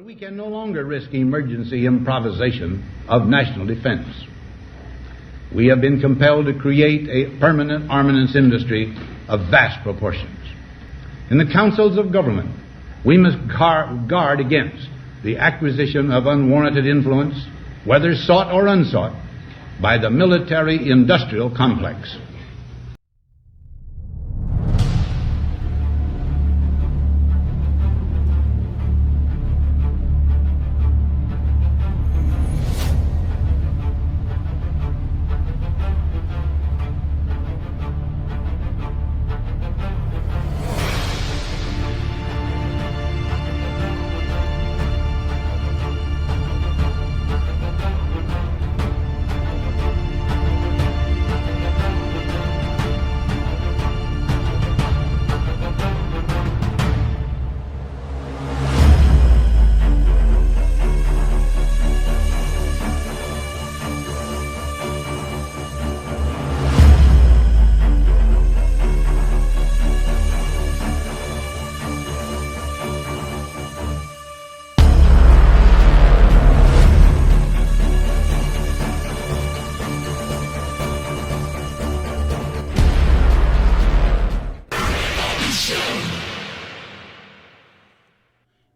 But we can no longer risk emergency improvisation of national defense. We have been compelled to create a permanent armaments industry of vast proportions. In the councils of government, we must guard against the acquisition of unwarranted influence, whether sought or unsought, by the military-industrial complex.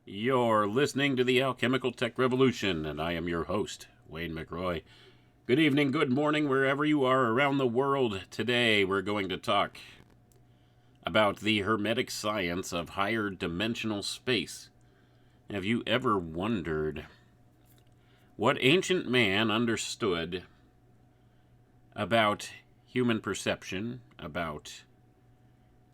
You're listening to the Alchemical Tech Revolution, and I am your host, Wayne McRoy. Good evening, good morning, wherever you are around the world. Today we're going to talk about the hermetic science of higher dimensional space. Have you ever wondered what ancient man understood about human perception, about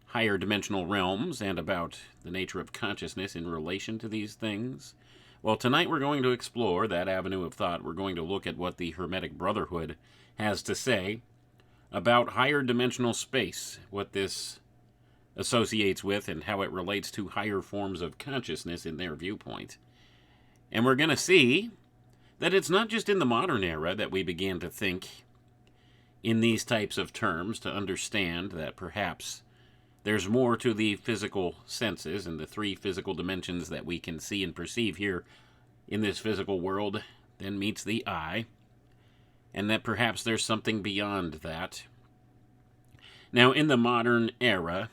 higher dimensional realms, and about the nature of consciousness in relation to these things? Well, tonight we're going to explore that avenue of thought. We're going to look at what the Hermetic Brotherhood has to say about higher dimensional space, what this associates with, and how it relates to higher forms of consciousness in their viewpoint. And we're going to see that it's not just in the modern era that we began to think in these types of terms, to understand that perhaps there's more to the physical senses and the three physical dimensions that we can see and perceive here in this physical world than meets the eye, and that perhaps there's something beyond that. Now, in the modern era,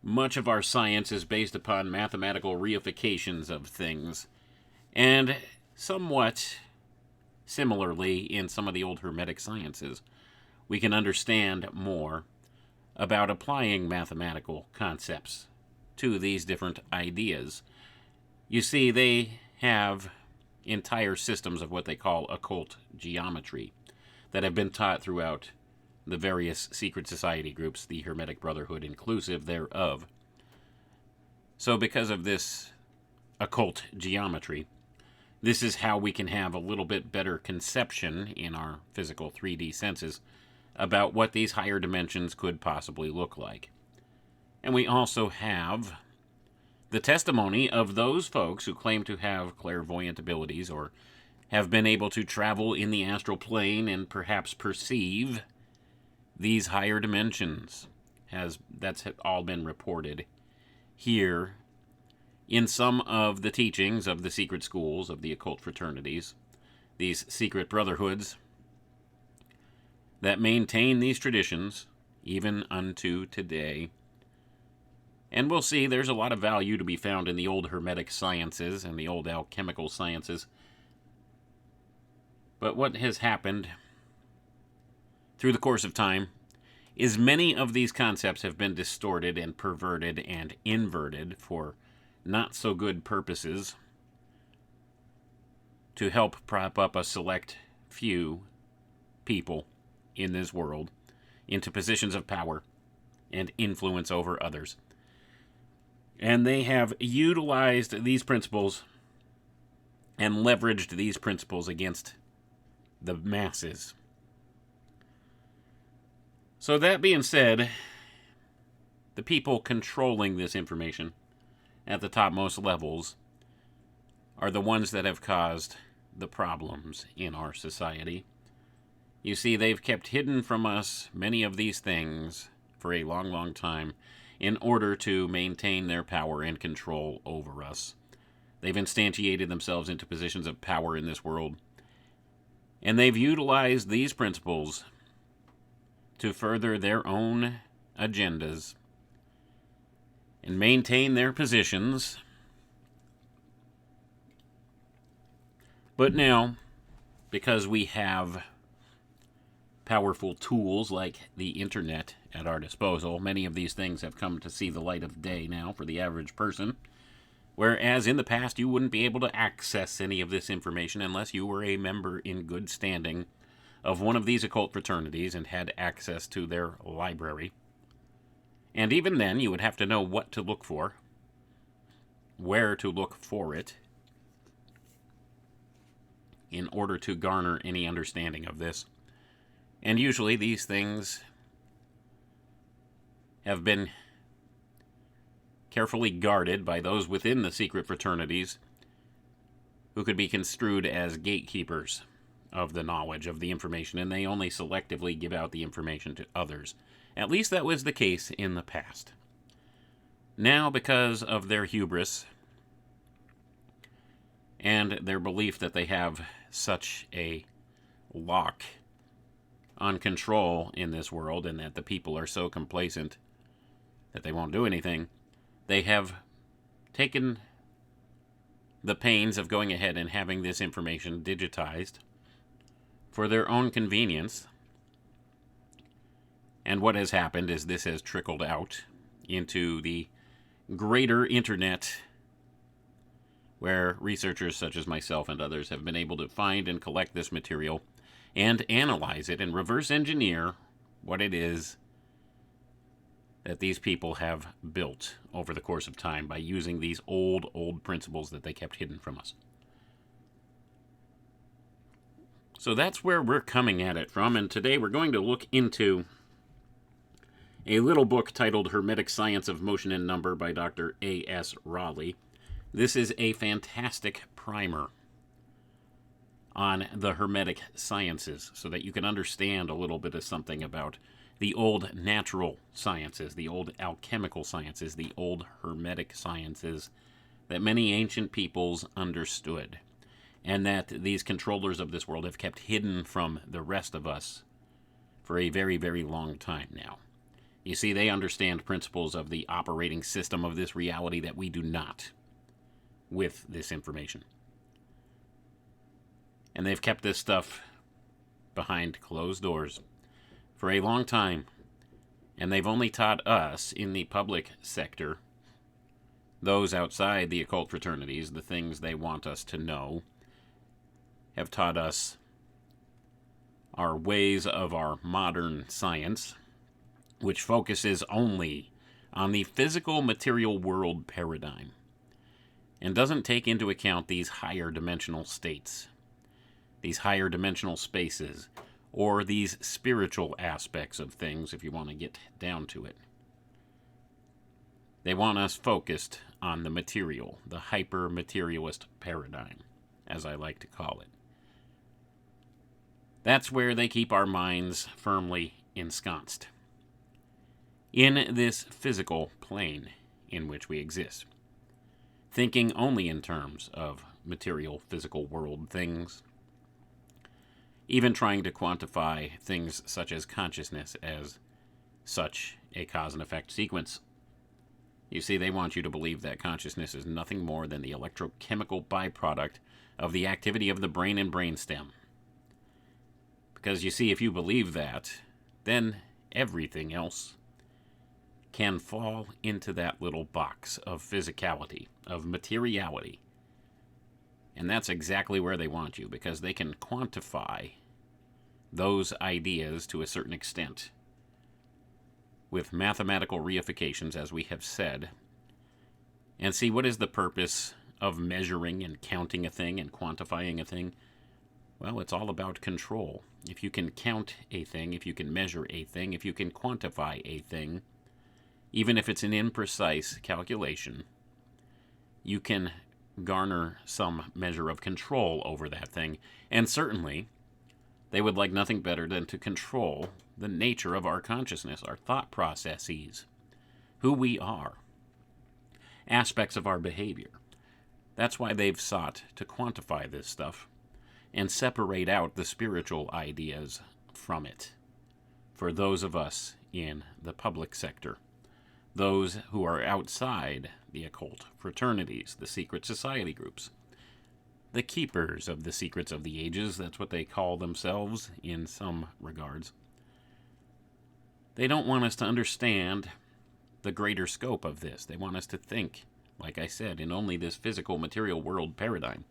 much of our science is based upon mathematical reifications of things, and somewhat similarly in some of the old Hermetic sciences, we can understand more about applying mathematical concepts to these different ideas. You see, they have entire systems of what they call occult geometry that have been taught throughout the various secret society groups, the Hermetic Brotherhood inclusive thereof. So because of this occult geometry, this is how we can have a little bit better conception in our physical 3D senses about what these higher dimensions could possibly look like. And we also have the testimony of those folks who claim to have clairvoyant abilities or have been able to travel in the astral plane and perhaps perceive these higher dimensions. That's all been reported here in some of the teachings of the secret schools of the occult fraternities, these secret brotherhoods that maintain these traditions even unto today. And we'll see there's a lot of value to be found in the old Hermetic sciences and the old alchemical sciences. But what has happened through the course of time is many of these concepts have been distorted and perverted and inverted for not so good purposes to help prop up a select few people in this world into positions of power and influence over others. And they have utilized these principles and leveraged these principles against the masses. So that being said, the people controlling this information at the topmost levels are the ones that have caused the problems in our society. You see, they've kept hidden from us many of these things for a long, long time in order to maintain their power and control over us. They've instantiated themselves into positions of power in this world. And they've utilized these principles to further their own agendas and maintain their positions. But now, because we have powerful tools like the internet at our disposal, many of these things have come to see the light of day now for the average person. Whereas in the past, you wouldn't be able to access any of this information unless you were a member in good standing of one of these occult fraternities and had access to their library. And even then, you would have to know what to look for, where to look for it, in order to garner any understanding of this. And usually these things have been carefully guarded by those within the secret fraternities who could be construed as gatekeepers of the knowledge of the information, and they only selectively give out the information to others. At least that was the case in the past. Now, because of their hubris and their belief that they have such a lock on control in this world and that the people are so complacent that they won't do anything, they have taken the pains of going ahead and having this information digitized for their own convenience. And what has happened is this has trickled out into the greater internet, where researchers such as myself and others have been able to find and collect this material and analyze it and reverse engineer what it is that these people have built over the course of time by using these old principles that they kept hidden from us. So that's where we're coming at it from, and today we're going to look into a little book titled Hermetic Science of Motion and Number by Dr. A.S. Raleigh. This is a fantastic primer on the Hermetic sciences so that you can understand a little bit of something about the old natural sciences, the old alchemical sciences, the old Hermetic sciences that many ancient peoples understood, and that these controllers of this world have kept hidden from the rest of us for a very, very long time now. You see, they understand principles of the operating system of this reality that we do not with this information. And they've kept this stuff behind closed doors for a long time. And they've only taught us in the public sector, those outside the occult fraternities, the things they want us to know, have taught us our ways of our modern science, which focuses only on the physical material world paradigm and doesn't take into account these higher dimensional states, these higher dimensional spaces, or these spiritual aspects of things, if you want to get down to it. They want us focused on the material, the hyper-materialist paradigm, as I like to call it. That's where they keep our minds firmly ensconced, in this physical plane in which we exist, thinking only in terms of material, physical world things, even trying to quantify things such as consciousness as such a cause and effect sequence. You see, they want you to believe that consciousness is nothing more than the electrochemical byproduct of the activity of the brain and brainstem. Because you see, if you believe that, then everything else can fall into that little box of physicality, of materiality. And that's exactly where they want you, because they can quantify those ideas to a certain extent with mathematical reifications, as we have said. And see, what is the purpose of measuring and counting a thing and quantifying a thing? Well, it's all about control. If you can count a thing, if you can measure a thing, if you can quantify a thing, even if it's an imprecise calculation, you can garner some measure of control over that thing. And certainly, they would like nothing better than to control the nature of our consciousness, our thought processes, who we are, aspects of our behavior. That's why they've sought to quantify this stuff and separate out the spiritual ideas from it for those of us in the public sector, those who are outside the occult fraternities, the secret society groups, the keepers of the secrets of the ages. That's what they call themselves in some regards. They don't want us to understand the greater scope of this. They want us to think, like I said, in only this physical material world paradigm.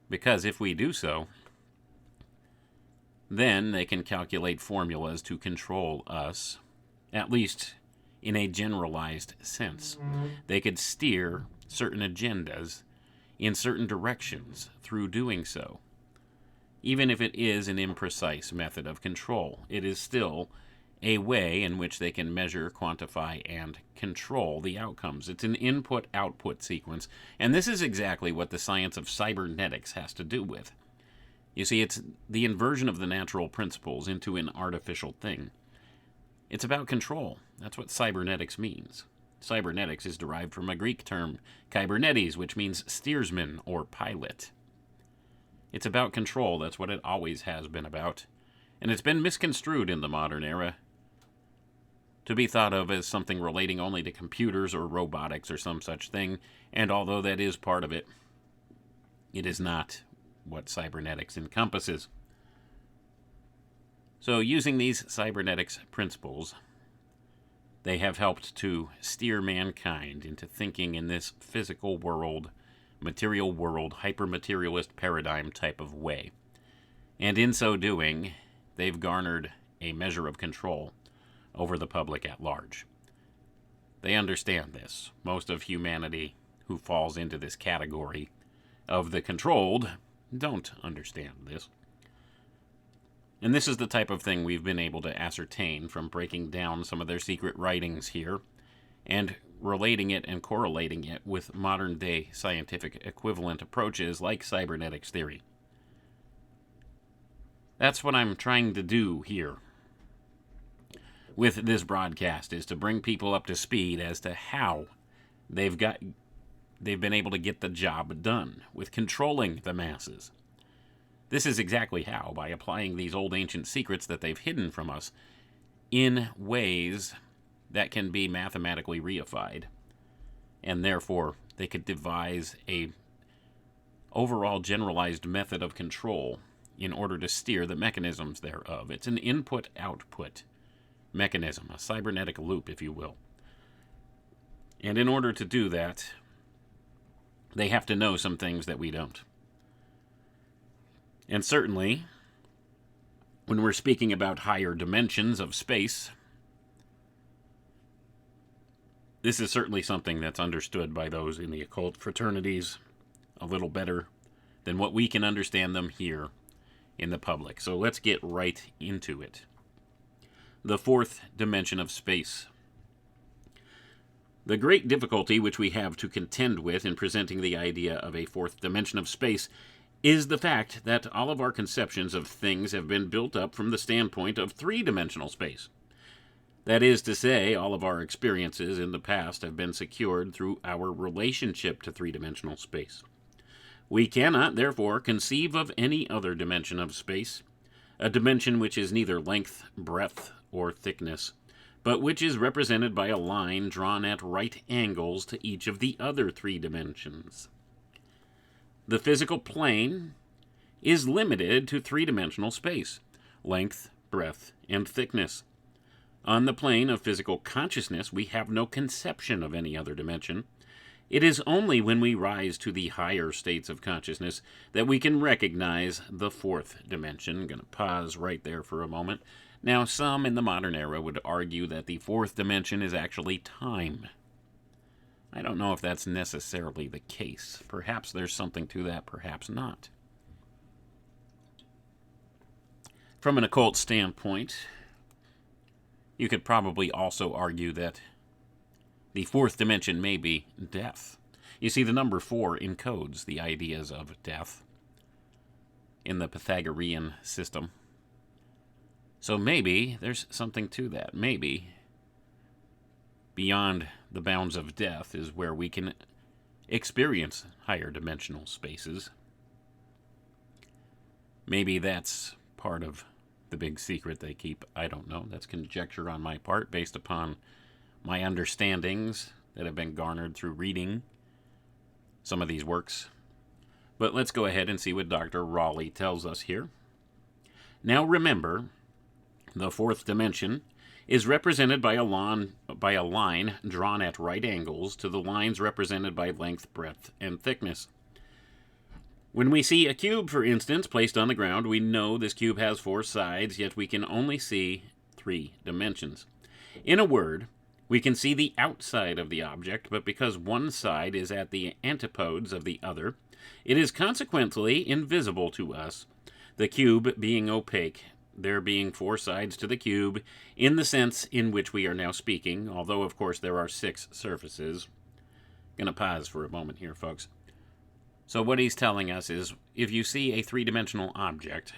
Because if we do so, then they can calculate formulas to control us, at least in a generalized sense. They could steer certain agendas in certain directions through doing so. Even if it is an imprecise method of control, it is still a way in which they can measure, quantify, and control the outcomes. It's an input-output sequence, and this is exactly what the science of cybernetics has to do with. You see, it's the inversion of the natural principles into an artificial thing. It's about control. That's what cybernetics means. Cybernetics is derived from a Greek term, kybernetes, which means steersman or pilot. It's about control. That's what it always has been about. And it's been misconstrued in the modern era to be thought of as something relating only to computers or robotics or some such thing. And although that is part of it, it is not what cybernetics encompasses. So using these cybernetics principles, they have helped to steer mankind into thinking in this physical world, material world, hyper-materialist paradigm type of way. And in so doing, they've garnered a measure of control over the public at large. They understand this. Most of humanity who falls into this category of the controlled don't understand this. And this is the type of thing we've been able to ascertain from breaking down some of their secret writings here and relating it and correlating it with modern-day scientific equivalent approaches like cybernetics theory. That's what I'm trying to do here with this broadcast, is to bring people up to speed as to how they've been able to get the job done with controlling the masses. This is exactly how, by applying these old ancient secrets that they've hidden from us in ways that can be mathematically reified, and therefore they could devise a overall generalized method of control in order to steer the mechanisms thereof. It's an input-output mechanism, a cybernetic loop, if you will. And in order to do that, they have to know some things that we don't. And certainly, when we're speaking about higher dimensions of space, this is certainly something that's understood by those in the occult fraternities a little better than what we can understand them here in the public. So let's get right into it. The fourth dimension of space. The great difficulty which we have to contend with in presenting the idea of a fourth dimension of space is the fact that all of our conceptions of things have been built up from the standpoint of three-dimensional space. That is to say, all of our experiences in the past have been secured through our relationship to three-dimensional space. We cannot, therefore, conceive of any other dimension of space, a dimension which is neither length, breadth, or thickness, but which is represented by a line drawn at right angles to each of the other three dimensions. The physical plane is limited to three-dimensional space, length, breadth, and thickness. On the plane of physical consciousness, we have no conception of any other dimension. It is only when we rise to the higher states of consciousness that we can recognize the fourth dimension. I'm going to pause right there for a moment. Now, some in the modern era would argue that the fourth dimension is actually time. I don't know if that's necessarily the case. Perhaps there's something to that, perhaps not. From an occult standpoint, you could probably also argue that the fourth dimension may be death. You see, the number 4 encodes the ideas of death in the Pythagorean system. So maybe there's something to that. Maybe beyond the bounds of death is where we can experience higher dimensional spaces. Maybe that's part of the big secret they keep. I don't know. That's conjecture on my part based upon my understandings that have been garnered through reading some of these works. But let's go ahead and see what Dr. Raleigh tells us here. Now remember, the fourth dimension is represented by a line drawn at right angles to the lines represented by length, breadth, and thickness. When we see a cube, for instance, placed on the ground, we know this cube has 4 sides, yet we can only see 3 dimensions. In a word, we can see the outside of the object, but because one side is at the antipodes of the other, it is consequently invisible to us, the cube being opaque, there being 4 sides to the cube, in the sense in which we are now speaking, although, of course, there are 6 surfaces. Going to pause for a moment here, folks. So what he's telling us is, if you see a 3-dimensional object,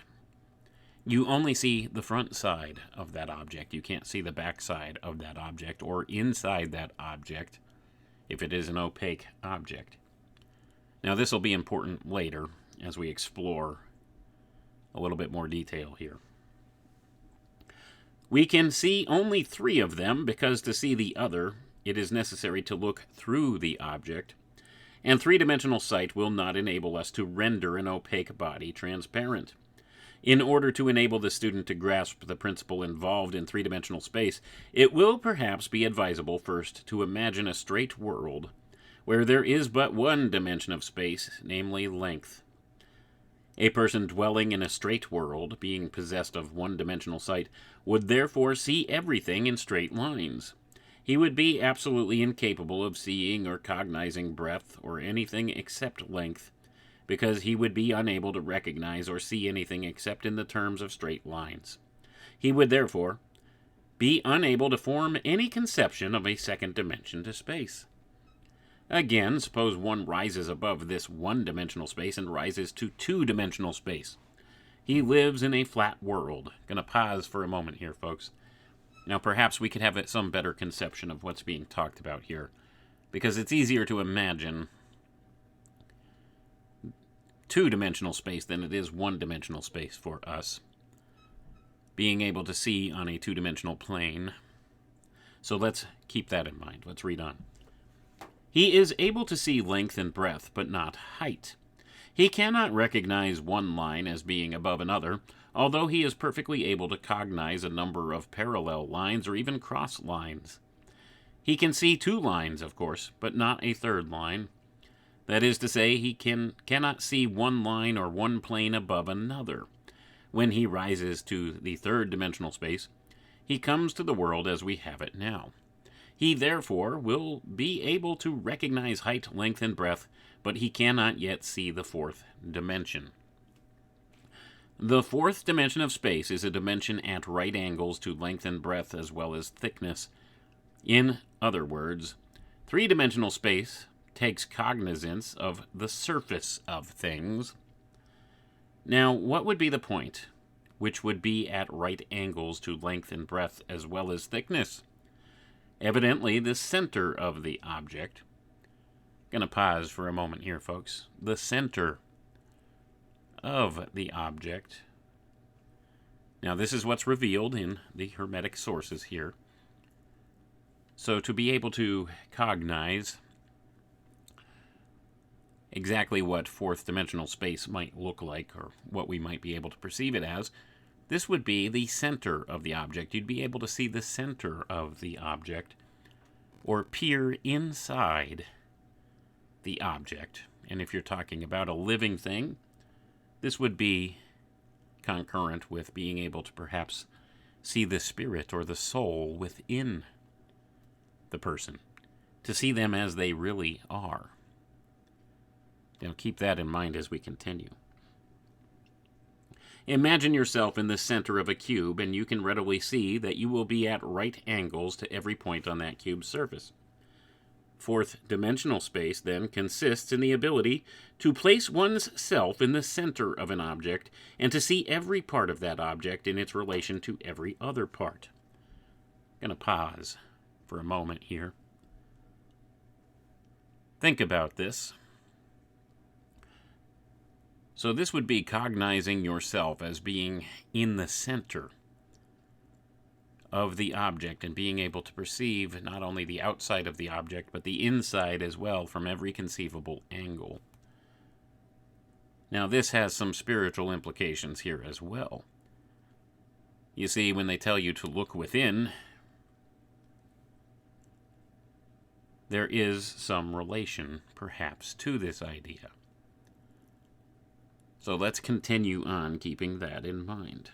you only see the front side of that object. You can't see the back side of that object or inside that object if it is an opaque object. Now, this will be important later as we explore a little bit more detail here. We can see only 3 of them because to see the other, it is necessary to look through the object, and 3-dimensional sight will not enable us to render an opaque body transparent. In order to enable the student to grasp the principle involved in 3-dimensional space, it will perhaps be advisable first to imagine a straight world where there is but one dimension of space, namely length. A person dwelling in a straight world, being possessed of one-dimensional sight, would therefore see everything in straight lines. He would be absolutely incapable of seeing or cognizing breadth or anything except length, because he would be unable to recognize or see anything except in the terms of straight lines. He would therefore be unable to form any conception of a second dimension to space. Again, suppose one rises above this one-dimensional space and rises to 2-dimensional space. He lives in a flat world. Gonna pause for a moment here, folks. Now, perhaps we could have some better conception of what's being talked about here, because it's easier to imagine 2-dimensional space than it is 1-dimensional space for us, being able to see on a 2-dimensional plane. So let's keep that in mind. Let's read on. He is able to see length and breadth, but not height. He cannot recognize one line as being above another, although he is perfectly able to cognize a number of parallel lines or even cross lines. He can see 2 lines, of course, but not a 3rd line. That is to say, he cannot see one line or one plane above another. When he rises to the 3rd dimensional space, he comes to the world as we have it now. He therefore will be able to recognize height, length, and breadth, but he cannot yet see the 4th dimension. The 4th dimension of space is a dimension at right angles to length and breadth as well as thickness. In other words, 3-dimensional space takes cognizance of the surface of things. Now, what would be the point, which would be at right angles to length and breadth as well as thickness? Evidently, the center of the object. Gonna pause for a moment here, folks. The center of the object. Now, this is what's revealed in the Hermetic sources here. So, to be able to cognize exactly what 4th dimensional space might look like, or what we might be able to perceive it as, this would be the center of the object. You'd be able to see the center of the object, or peer inside the object. And if you're talking about a living thing, this would be concurrent with being able to perhaps see the spirit or the soul within the person, to see them as they really are. Now, keep that in mind as we continue. Imagine yourself in the center of a cube, and you can readily see that you will be at right angles to every point on that cube's surface. 4th dimensional space, then, consists in the ability to place one's self in the center of an object and to see every part of that object in its relation to every other part. I'm going to pause for a moment here. Think about this. So this would be cognizing yourself as being in the center of the object and being able to perceive not only the outside of the object, but the inside as well from every conceivable angle. Now, this has some spiritual implications here as well. You see, when they tell you to look within, there is some relation, perhaps, to this idea. So let's continue on keeping that in mind.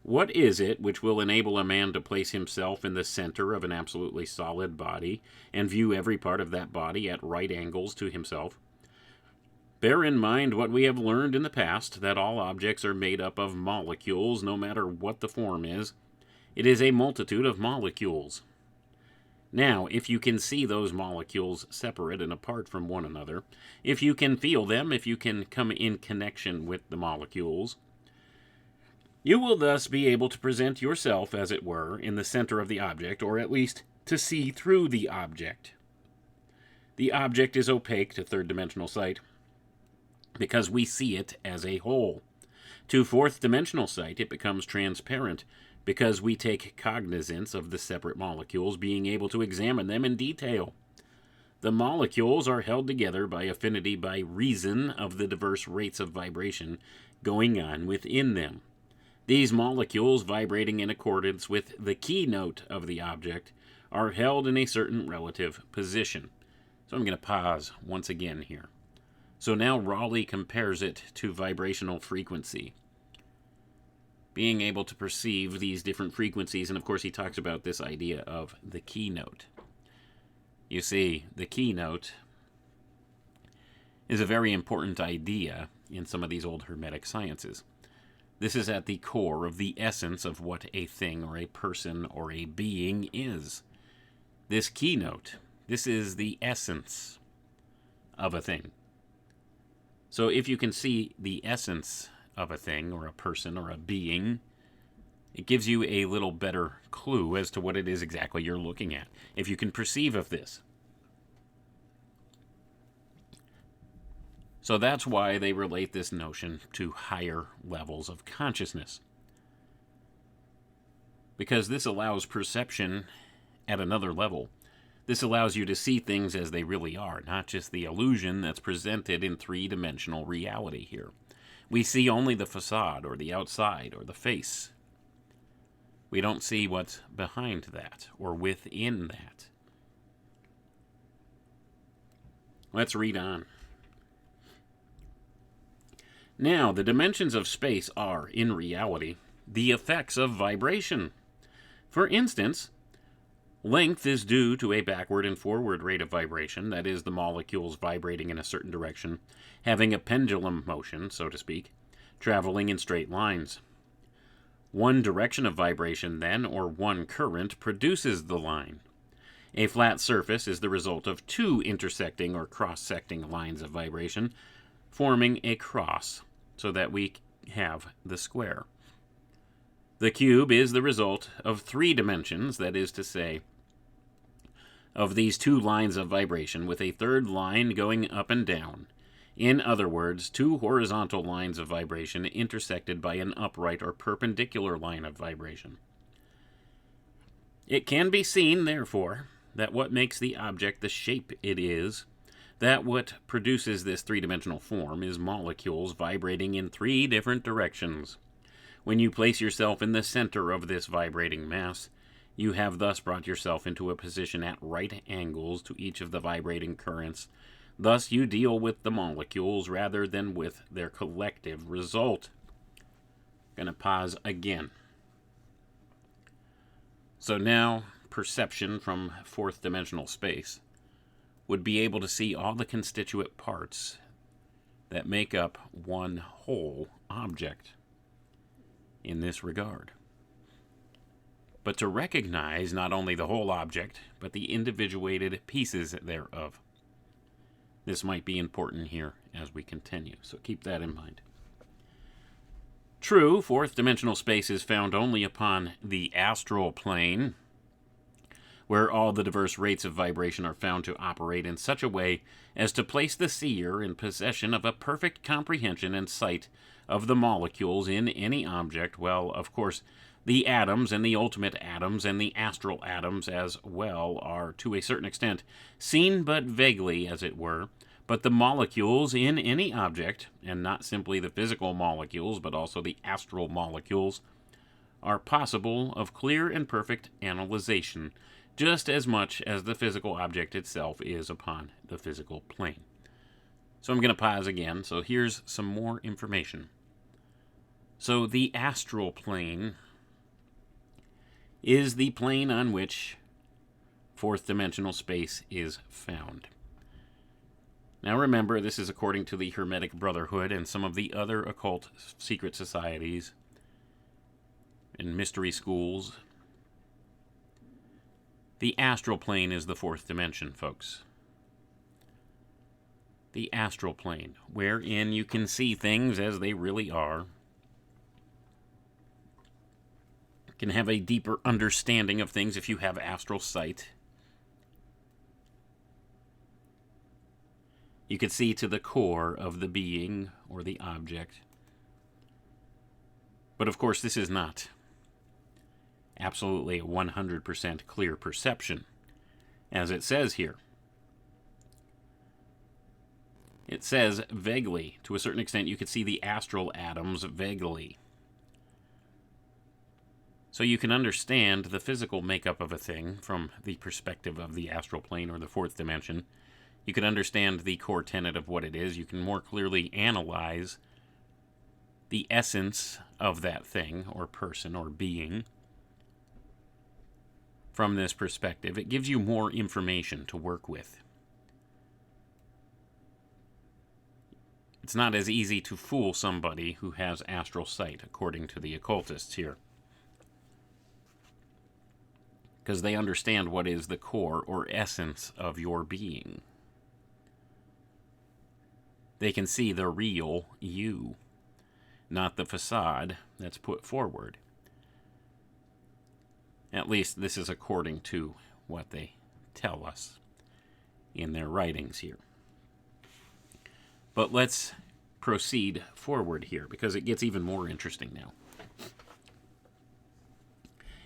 What is it which will enable a man to place himself in the center of an absolutely solid body and view every part of that body at right angles to himself? Bear in mind what we have learned in the past, that all objects are made up of molecules, no matter what the form is. It is a multitude of molecules. Now, if you can see those molecules separate and apart from one another, if you can feel them, if you can come in connection with the molecules, you will thus be able to present yourself, as it were, in the center of the object, or at least to see through the object. The object is opaque to third-dimensional sight because we see it as a whole. To fourth-dimensional sight, it becomes transparent because we take cognizance of the separate molecules, being able to examine them in detail. The molecules are held together by affinity by reason of the diverse rates of vibration going on within them. These molecules, vibrating in accordance with the keynote of the object, are held in a certain relative position. So I'm going to pause once again here. So now Raleigh compares it to vibrational frequency, being able to perceive these different frequencies, and of course he talks about this idea of the keynote. You see, the keynote is a very important idea in some of these old Hermetic sciences. This is at the core of the essence of what a thing or a person or a being is. This keynote, this is the essence of a thing. So if you can see the essence of a thing or a person or a being, it gives you a little better clue as to what it is exactly you're looking at, if you can perceive of this. So that's why they relate this notion to higher levels of consciousness, because this allows perception at another level. This allows you to see things as they really are, not just the illusion that's presented in three-dimensional reality here. We see only the facade, or the outside, or the face. We don't see what's behind that, or within that. Let's read on. Now, the dimensions of space are, in reality, the effects of vibration. For instance, length is due to a backward and forward rate of vibration, that is, the molecules vibrating in a certain direction, having a pendulum motion, so to speak, traveling in straight lines. One direction of vibration, then, or one current, produces the line. A flat surface is the result of two intersecting or cross-secting lines of vibration, forming a cross, so that we have the square. The cube is the result of three dimensions, that is to say, of these two lines of vibration, with a third line going up and down. In other words, two horizontal lines of vibration intersected by an upright or perpendicular line of vibration. It can be seen, therefore, that what makes the object the shape it is, that what produces this three-dimensional form, is molecules vibrating in three different directions. When you place yourself in the center of this vibrating mass, you have thus brought yourself into a position at right angles to each of the vibrating currents. Thus you deal with the molecules rather than with their collective result. I'm going to pause again. So now, perception from fourth dimensional space would be able to see all the constituent parts that make up one whole object in this regard. But to recognize not only the whole object, but the individuated pieces thereof. This might be important here as we continue, so keep that in mind. True, fourth dimensional space is found only upon the astral plane, where all the diverse rates of vibration are found to operate in such a way as to place the seer in possession of a perfect comprehension and sight of the molecules in any object. Well, of course, the atoms and the ultimate atoms and the astral atoms as well are, to a certain extent, seen but vaguely, as it were. But the molecules in any object, and not simply the physical molecules, but also the astral molecules, are possible of clear and perfect analyzation, just as much as the physical object itself is upon the physical plane. So I'm going to pause again. So here's some more information. So the astral plane is the plane on which fourth dimensional space is found. Now remember, this is according to the Hermetic Brotherhood and some of the other occult secret societies and mystery schools. The astral plane is the fourth dimension, folks. The astral plane, wherein you can see things as they really are, can have a deeper understanding of things if you have astral sight. You could see to the core of the being or the object. But of course, this is not absolutely a 100% clear perception, as it says here. It says vaguely. To a certain extent, you could see the astral atoms vaguely. So you can understand the physical makeup of a thing from the perspective of the astral plane or the fourth dimension. You can understand the core tenet of what it is. You can more clearly analyze the essence of that thing or person or being from this perspective. It gives you more information to work with. It's not as easy to fool somebody who has astral sight, according to the occultists here, because they understand what is the core or essence of your being. They can see the real you, not the facade that's put forward. At least this is according to what they tell us in their writings here. But let's proceed forward here, because it gets even more interesting now.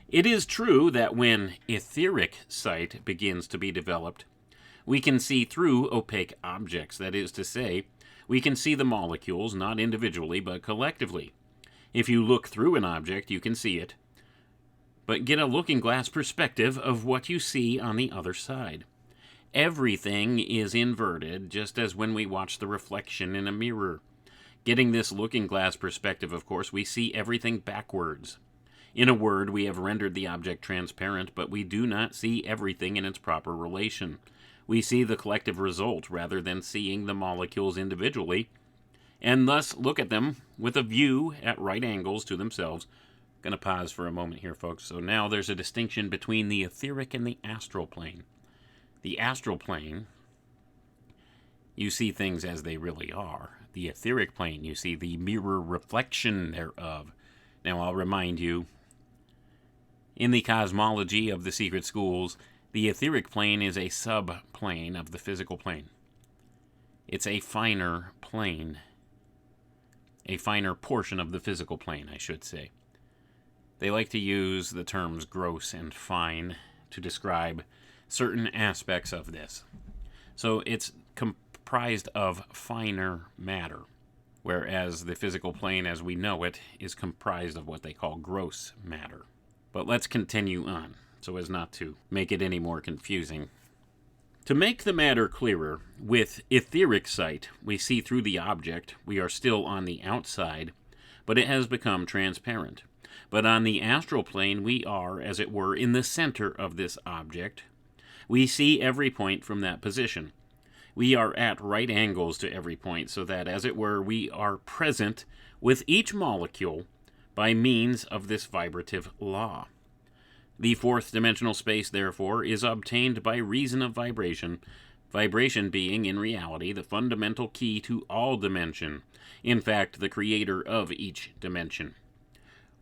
It is true that when etheric sight begins to be developed, we can see through opaque objects. That is to say, we can see the molecules not individually but collectively. If you look through an object, you can see it, but get a looking glass perspective of what you see on the other side. Everything is inverted, just as when we watch the reflection in a mirror. Getting this looking glass perspective, of course, we see everything backwards. In a word, we have rendered the object transparent, but we do not see everything in its proper relation. We see the collective result rather than seeing the molecules individually, and thus look at them with a view at right angles to themselves. Going to pause for a moment here, folks. So now there's a distinction between the etheric and the astral plane. The astral plane, you see things as they really are. The etheric plane, you see the mirror reflection thereof. Now, I'll remind you, in the cosmology of the secret schools, the etheric plane is a subplane of the physical plane. It's a finer plane, a finer portion of the physical plane, I should say. They like to use the terms gross and fine to describe certain aspects of this. So it's comprised of finer matter, whereas the physical plane as we know it is comprised of what they call gross matter. But let's continue on, so as not to make it any more confusing. To make the matter clearer, with etheric sight, we see through the object. We are still on the outside, but it has become transparent. But on the astral plane, we are, as it were, in the center of this object. We see every point from that position. We are at right angles to every point, so that, as it were, we are present with each molecule by means of this vibrative law. The fourth dimensional space, therefore, is obtained by reason of vibration, vibration being, in reality, the fundamental key to all dimension, in fact, the creator of each dimension.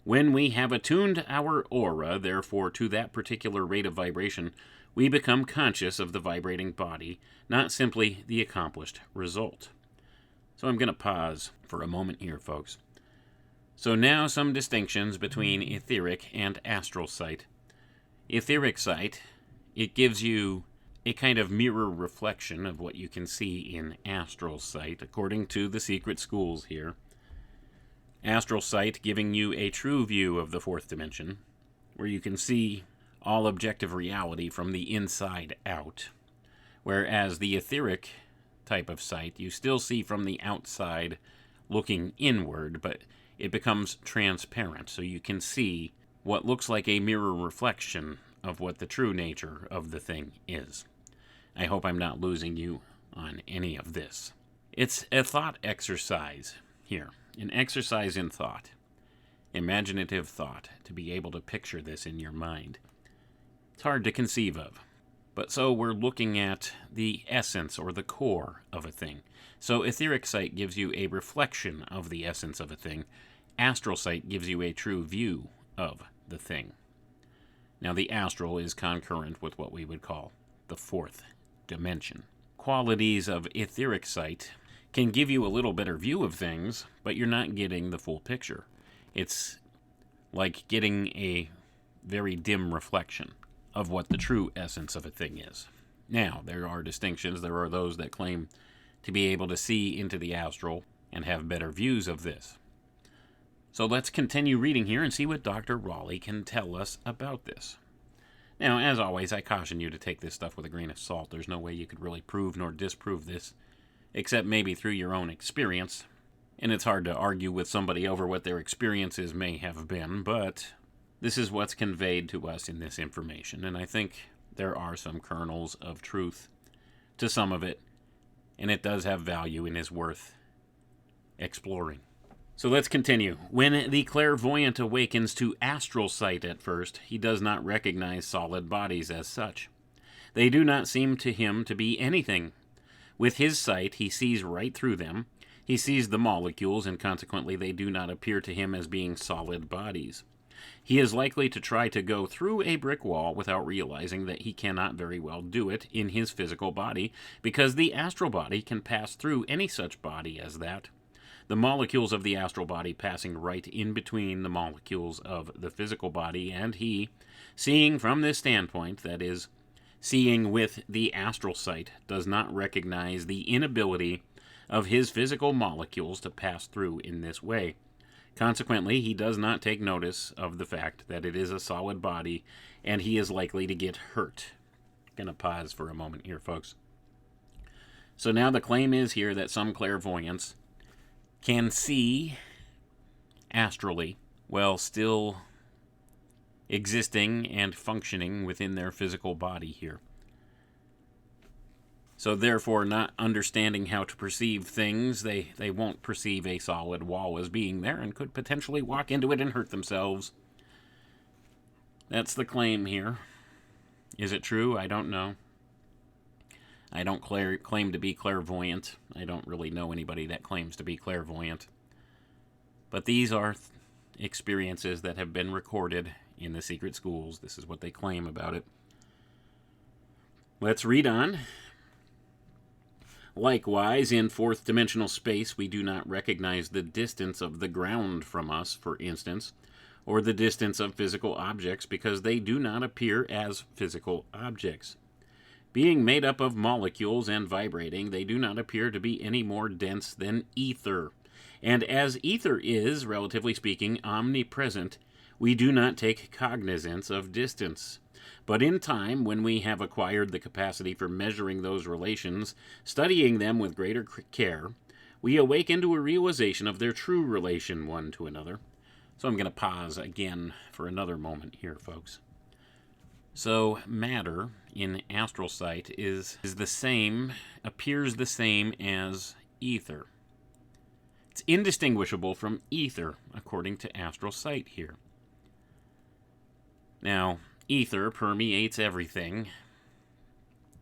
When we have attuned our aura, therefore, to that particular rate of vibration, we become conscious of the vibrating body, not simply the accomplished result. So I'm going to pause for a moment here, folks. So now some distinctions between etheric and astral sight. Etheric sight, it gives you a kind of mirror reflection of what you can see in astral sight, according to the secret schools here. Astral sight giving you a true view of the fourth dimension, where you can see all objective reality from the inside out, whereas the etheric type of sight you still see from the outside looking inward, but it becomes transparent, so you can see what looks like a mirror reflection of what the true nature of the thing is. I hope I'm not losing you on any of this. It's a thought exercise here, an exercise in thought, imaginative thought, to be able to picture this in your mind. It's hard to conceive of. But so we're looking at the essence or the core of a thing. So etheric sight gives you a reflection of the essence of a thing. Astral sight gives you a true view of the thing. Now the astral is concurrent with what we would call the fourth dimension. Qualities of etheric sight can give you a little better view of things, but you're not getting the full picture. It's like getting a very dim reflection of what the true essence of a thing is. Now, there are distinctions. There are those that claim to be able to see into the astral and have better views of this. So let's continue reading here and see what Dr. Raleigh can tell us about this. Now, as always, I caution you to take this stuff with a grain of salt. There's no way you could really prove nor disprove this, except maybe through your own experience. And it's hard to argue with somebody over what their experiences may have been, but this is what's conveyed to us in this information, and I think there are some kernels of truth to some of it, and it does have value and is worth exploring. So let's continue. When the clairvoyant awakens to astral sight at first, he does not recognize solid bodies as such. They do not seem to him to be anything. With his sight, he sees right through them. He sees the molecules, and consequently they do not appear to him as being solid bodies. He is likely to try to go through a brick wall without realizing that he cannot very well do it in his physical body, because the astral body can pass through any such body as that. The molecules of the astral body passing right in between the molecules of the physical body, and he, seeing from this standpoint, that is, seeing with the astral sight, does not recognize the inability of his physical molecules to pass through in this way. Consequently, he does not take notice of the fact that it is a solid body, and he is likely to get hurt. I'm going to pause for a moment here, folks. So now the claim is here that some clairvoyants can see astrally while still existing and functioning within their physical body here. So therefore, not understanding how to perceive things, they won't perceive a solid wall as being there and could potentially walk into it and hurt themselves. That's the claim here. Is it true? I don't know. I don't claim to be clairvoyant. I don't really know anybody that claims to be clairvoyant. But these are experiences that have been recorded in the secret schools. This is what they claim about it. Let's read on. Likewise, in fourth dimensional space, we do not recognize the distance of the ground from us, for instance, or the distance of physical objects, because they do not appear as physical objects. Being made up of molecules and vibrating, they do not appear to be any more dense than ether. And as ether is, relatively speaking, omnipresent, we do not take cognizance of distance. But in time, when we have acquired the capacity for measuring those relations, studying them with greater care, we awaken to a realization of their true relation one to another. So I'm going to pause again for another moment here, folks. So matter in astral sight is the same, appears the same as ether. It's indistinguishable from ether, according to astral sight here. Now, ether permeates everything.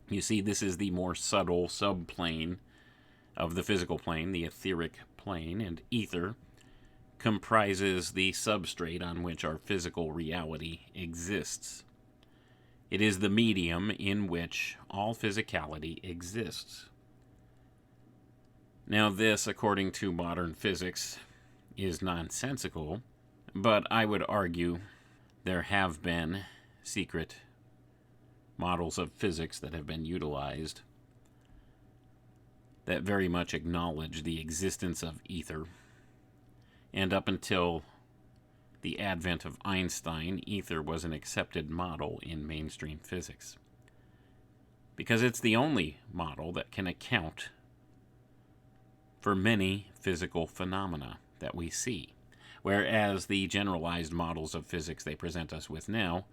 You see, this is the more subtle subplane of the physical plane, the etheric plane, and ether comprises the substrate on which our physical reality exists. It is the medium in which all physicality exists. Now this, according to modern physics, is nonsensical, but I would argue there have been secret models of physics that have been utilized that very much acknowledge the existence of ether. And up until the advent of Einstein, ether was an accepted model in mainstream physics, because it's the only model that can account for many physical phenomena that we see, whereas the generalized models of physics they present us with now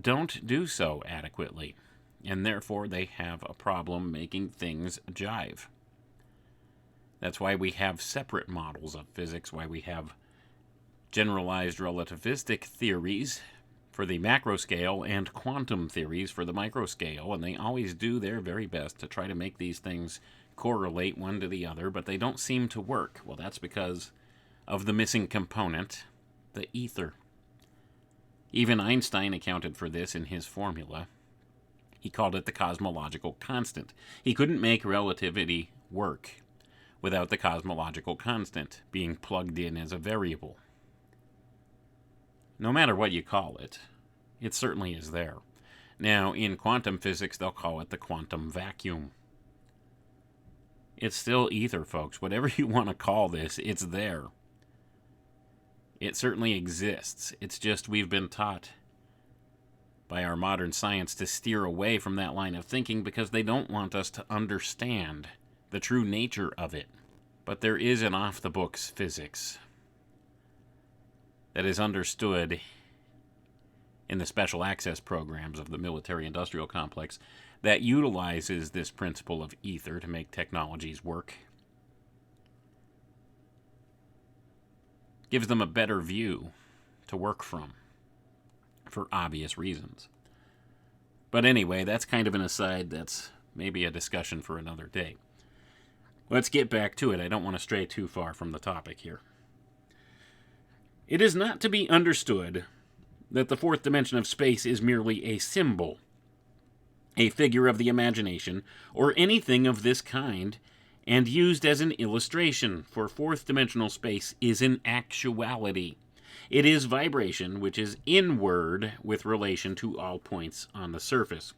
don't do so adequately, and therefore they have a problem making things jive. That's why we have separate models of physics, why we have generalized relativistic theories for the macro scale and quantum theories for the micro scale, and they always do their very best to try to make these things correlate one to the other, but they don't seem to work. Well, that's because of the missing component, the ether. Even Einstein accounted for this in his formula. He called it the cosmological constant. He couldn't make relativity work without the cosmological constant being plugged in as a variable. No matter what you call it, it certainly is there. Now, in quantum physics, they'll call it the quantum vacuum. It's still ether, folks. Whatever you want to call this, it's there. It certainly exists. It's just we've been taught by our modern science to steer away from that line of thinking because they don't want us to understand the true nature of it. But there is an off-the-books physics that is understood in the special access programs of the military-industrial complex that utilizes this principle of ether to make technologies work. Gives them a better view to work from, for obvious reasons. But anyway, that's kind of an aside. That's maybe a discussion for another day. Let's get back to it. I don't want to stray too far from the topic here. It is not to be understood that the fourth dimension of space is merely a symbol, a figure of the imagination, or anything of this kind, and used as an illustration, for fourth dimensional space is an actuality. It is vibration which is inward with relation to all points on the surface.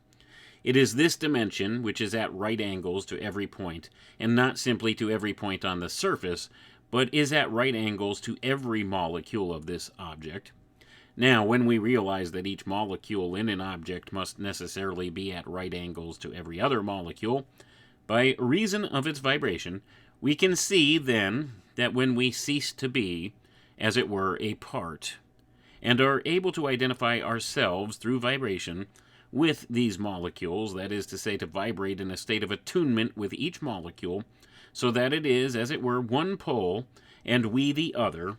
It is this dimension which is at right angles to every point, and not simply to every point on the surface, but is at right angles to every molecule of this object. Now, when we realize that each molecule in an object must necessarily be at right angles to every other molecule, by reason of its vibration, we can see then that when we cease to be, as it were, a part, and are able to identify ourselves through vibration with these molecules, that is to say, to vibrate in a state of attunement with each molecule, so that it is, as it were, one pole, and we the other,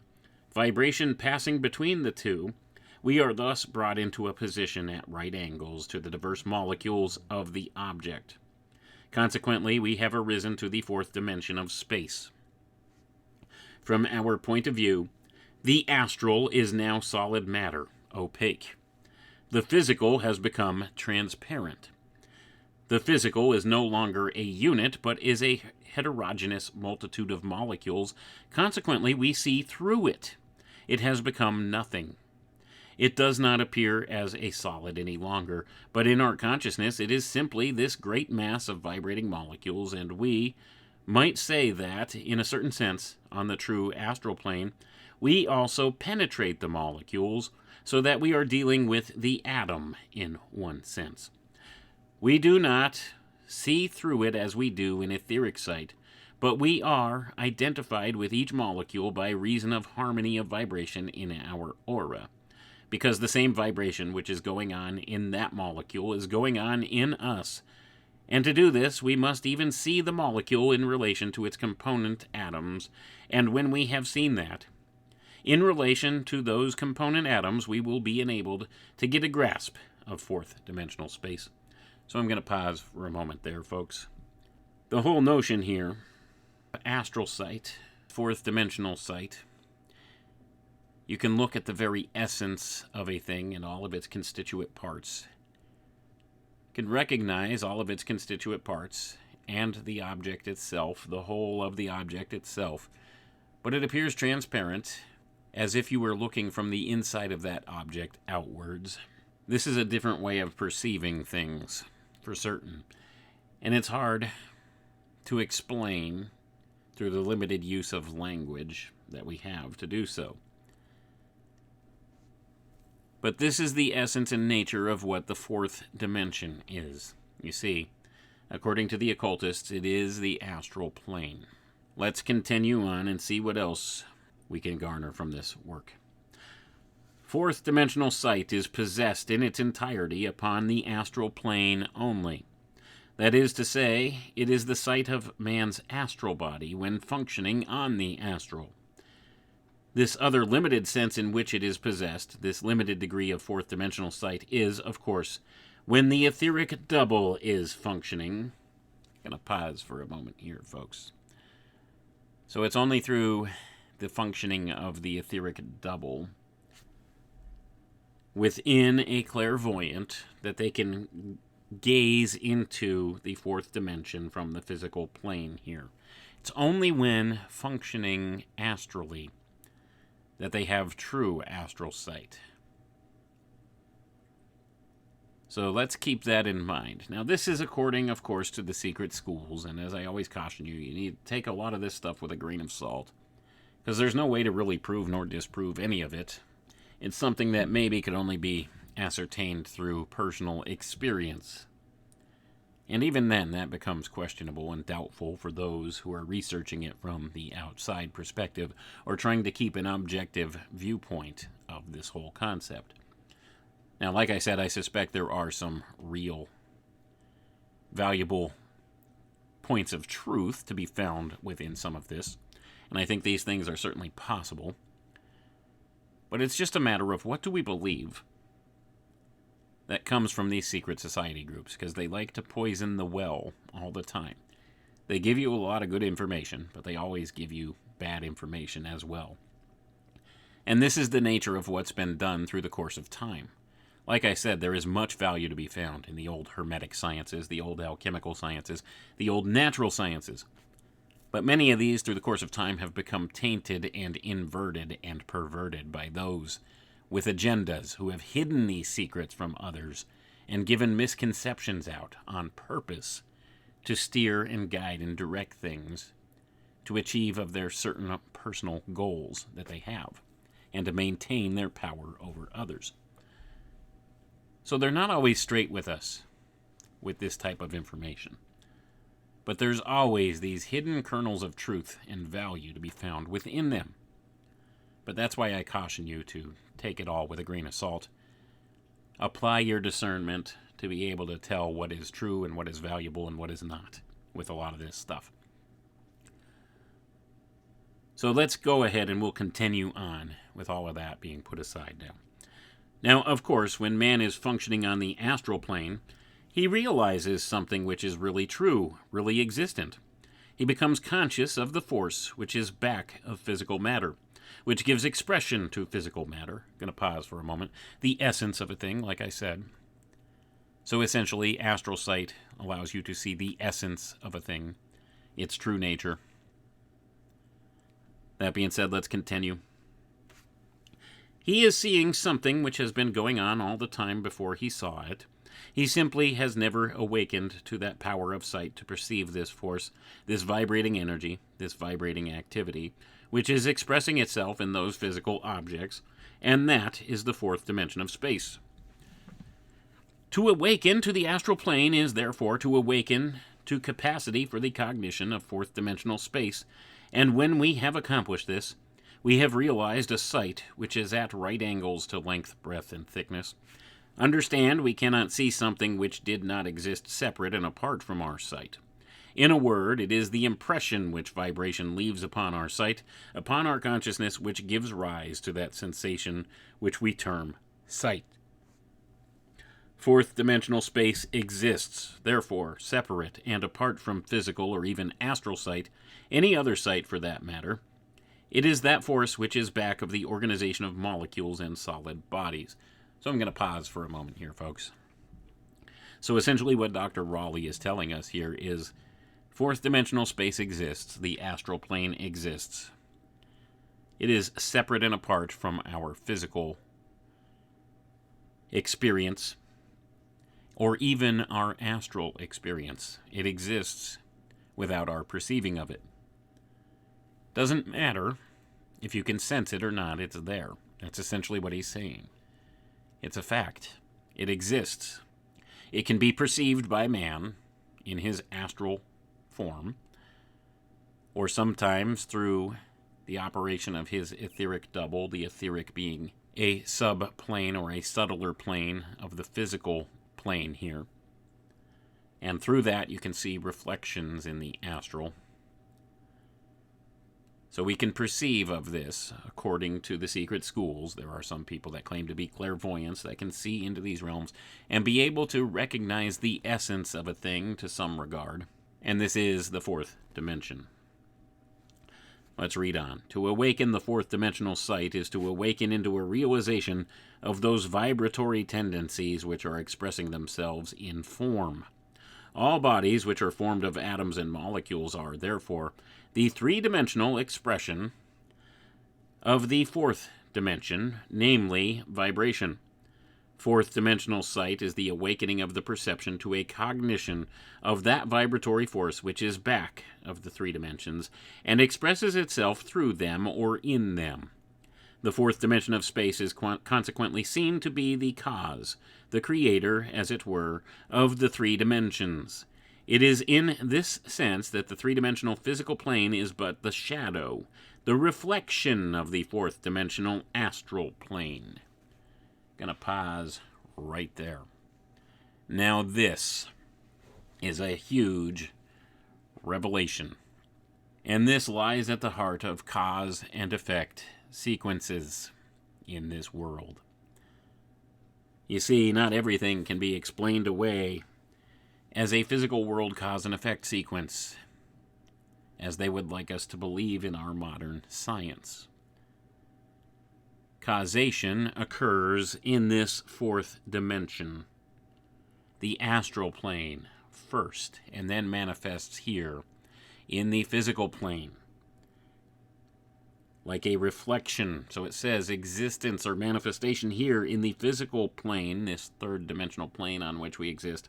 vibration passing between the two, we are thus brought into a position at right angles to the diverse molecules of the object. Consequently, we have arisen to the fourth dimension of space. From our point of view, the astral is now solid matter, opaque. The physical has become transparent. The physical is no longer a unit, but is a heterogeneous multitude of molecules. Consequently, we see through it. It has become nothing. It does not appear as a solid any longer, but in our consciousness it is simply this great mass of vibrating molecules, and we might say that, in a certain sense, on the true astral plane, we also penetrate the molecules, so that we are dealing with the atom in one sense. We do not see through it as we do in etheric sight, but we are identified with each molecule by reason of harmony of vibration in our aura, because the same vibration which is going on in that molecule is going on in us. And to do this, we must even see the molecule in relation to its component atoms, and when we have seen that, in relation to those component atoms, we will be enabled to get a grasp of fourth dimensional space. So I'm going to pause for a moment there, folks. The whole notion here, astral sight, fourth dimensional sight, You can look at the very essence of a thing and all of its constituent parts. You can recognize all of its constituent parts and the object itself, the whole of the object itself, but it appears transparent, as if you were looking from the inside of that object outwards. This is a different way of perceiving things, for certain, and it's hard to explain through the limited use of language that we have to do so. But this is the essence and nature of what the fourth dimension is. You see, according to the occultists, it is the astral plane. Let's continue on and see what else we can garner from this work. Fourth dimensional sight is possessed in its entirety upon the astral plane only. That is to say, it is the sight of man's astral body when functioning on the astral. This other limited sense in which it is possessed, this limited degree of fourth dimensional sight, is, of course, when the etheric double is functioning. I'm going to pause for a moment here, folks. So it's only through the functioning of the etheric double within a clairvoyant that they can gaze into the fourth dimension from the physical plane here. It's only when functioning astrally that they have true astral sight. So let's keep that in mind. Now, this is according, of course, to the secret schools, and as I always caution you, you need to take a lot of this stuff with a grain of salt, because there's no way to really prove nor disprove any of it. It's something that maybe could only be ascertained through personal experience. And even then, that becomes questionable and doubtful for those who are researching it from the outside perspective or trying to keep an objective viewpoint of this whole concept. Now, like I said, I suspect there are some real, valuable points of truth to be found within some of this, and I think these things are certainly possible. But it's just a matter of what do we believe that comes from these secret society groups, because they like to poison the well all the time. They give you a lot of good information, but they always give you bad information as well. And this is the nature of what's been done through the course of time. Like I said, there is much value to be found in the old Hermetic sciences, the old alchemical sciences, the old natural sciences. But many of these, through the course of time, have become tainted and inverted and perverted by those with agendas who have hidden these secrets from others and given misconceptions out on purpose to steer and guide and direct things to achieve of their certain personal goals that they have and to maintain their power over others. So they're not always straight with us with this type of information. But there's always these hidden kernels of truth and value to be found within them. But that's why I caution you to take it all with a grain of salt. Apply your discernment to be able to tell what is true and what is valuable and what is not with a lot of this stuff. So let's go ahead and we'll continue on with all of that being put aside now. Now, of course, when man is functioning on the astral plane, he realizes something which is really true, really existent. He becomes conscious of the force which is back of physical matter, which gives expression to physical matter. I'm going to pause for a moment. The essence of a thing, like I said. So essentially, astral sight allows you to see the essence of a thing, its true nature. That being said, let's continue. He is seeing something which has been going on all the time before he saw it. He simply has never awakened to that power of sight to perceive this force, this vibrating energy, this vibrating activity, which is expressing itself in those physical objects, and that is the fourth dimension of space. To awaken to the astral plane is therefore to awaken to capacity for the cognition of fourth dimensional space, and when we have accomplished this, we have realized a sight which is at right angles to length, breadth, and thickness. Understand, we cannot see something which did not exist separate and apart from our sight. In a word, it is the impression which vibration leaves upon our sight, upon our consciousness, which gives rise to that sensation which we term sight. Fourth dimensional space exists, therefore, separate and apart from physical or even astral sight, any other sight for that matter. It is that force which is back of the organization of molecules and solid bodies. So I'm going to pause for a moment here, folks. So essentially what Dr. Raleigh is telling us here is fourth dimensional space exists, the astral plane exists. It is separate and apart from our physical experience or even our astral experience. It exists without our perceiving of it. Doesn't matter if you can sense it or not, it's there. That's essentially what he's saying. It's a fact. It exists. It can be perceived by man in his astral form, or sometimes through the operation of his etheric double, the etheric being a subplane or a subtler plane of the physical plane here. And through that you can see reflections in the astral. So we can perceive of this, according to the secret schools. There are some people that claim to be clairvoyants that can see into these realms and be able to recognize the essence of a thing to some regard. And this is the fourth dimension. Let's read on. To awaken the fourth dimensional sight is to awaken into a realization of those vibratory tendencies which are expressing themselves in form. All bodies which are formed of atoms and molecules are, therefore, the three-dimensional expression of the fourth dimension, namely vibration. Fourth dimensional sight is the awakening of the perception to a cognition of that vibratory force which is back of the three dimensions and expresses itself through them or in them. The fourth dimension of space is consequently seen to be the cause, the creator, as it were, of the three dimensions. It is in this sense that the three-dimensional physical plane is but the shadow, the reflection of the fourth dimensional astral plane. Gonna pause right there. Now this is a huge revelation, and this lies at the heart of cause and effect sequences in this world. You see, not everything can be explained away as a physical world cause and effect sequence, as they would like us to believe in our modern science. Causation occurs in this fourth dimension, the astral plane first, and then manifests here in the physical plane, like a reflection. So it says existence or manifestation here in the physical plane, this third dimensional plane on which we exist,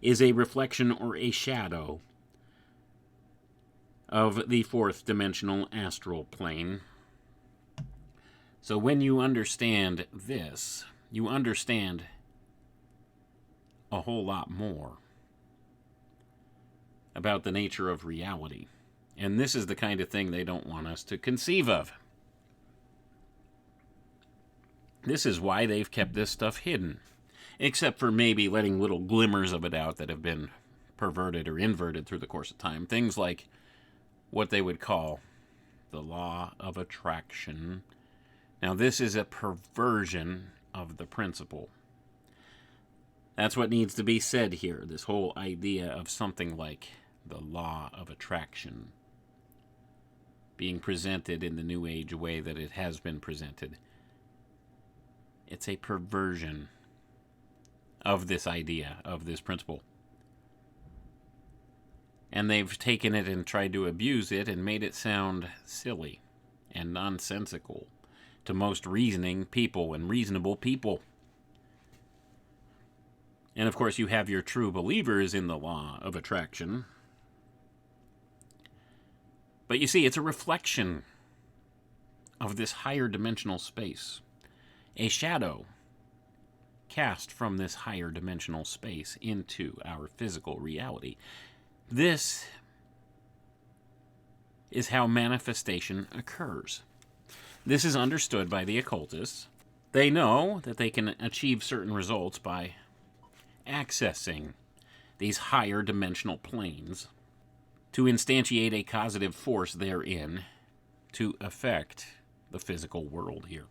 is a reflection or a shadow of the fourth dimensional astral plane. So when you understand this, you understand a whole lot more about the nature of reality. And this is the kind of thing they don't want us to conceive of. This is why they've kept this stuff hidden, except for maybe letting little glimmers of it out that have been perverted or inverted through the course of time. Things like what they would call the law of attraction. Now, this is a perversion of the principle. That's what needs to be said here, this whole idea of something like the law of attraction being presented in the New Age way that it has been presented. It's a perversion of this idea, of this principle. And they've taken it and tried to abuse it and made it sound silly and nonsensical to most reasoning people and reasonable people. And of course you have your true believers in the law of attraction. But you see, it's a reflection of this higher dimensional space. A shadow cast from this higher dimensional space into our physical reality. This is how manifestation occurs. This is understood by the occultists. They know that they can achieve certain results by accessing these higher dimensional planes to instantiate a causative force therein to affect the physical world here.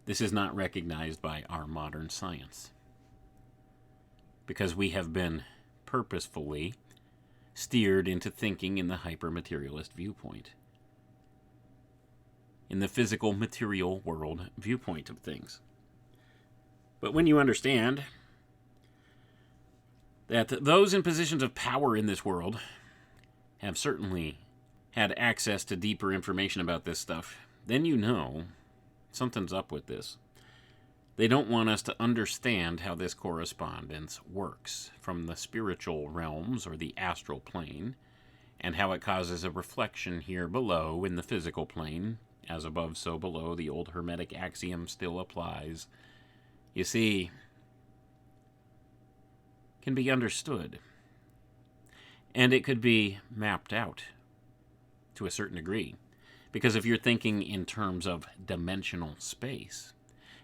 This is not recognized by our modern science, because we have been purposefully steered into thinking in the hyper-materialist viewpoint. in the physical material world viewpoint of things. But when you understand that those in positions of power in this world have certainly had access to deeper information about this stuff, then you know something's up with this. They don't want us to understand how this correspondence works from the spiritual realms or the astral plane, and how it causes a reflection here below in the physical plane. As above, so below. The old Hermetic axiom still applies. You see, can be understood. And it could be mapped out to a certain degree. Because if you're thinking in terms of dimensional space,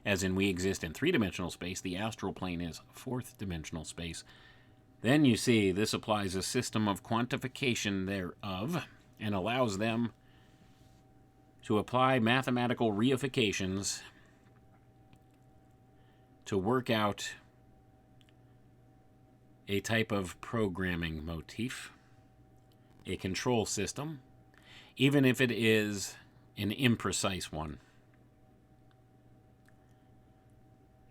as in we exist in three-dimensional space, the astral plane is fourth-dimensional space, then you see this applies a system of quantification thereof and allows them to apply mathematical reifications to work out a type of programming motif, a control system, even if it is an imprecise one.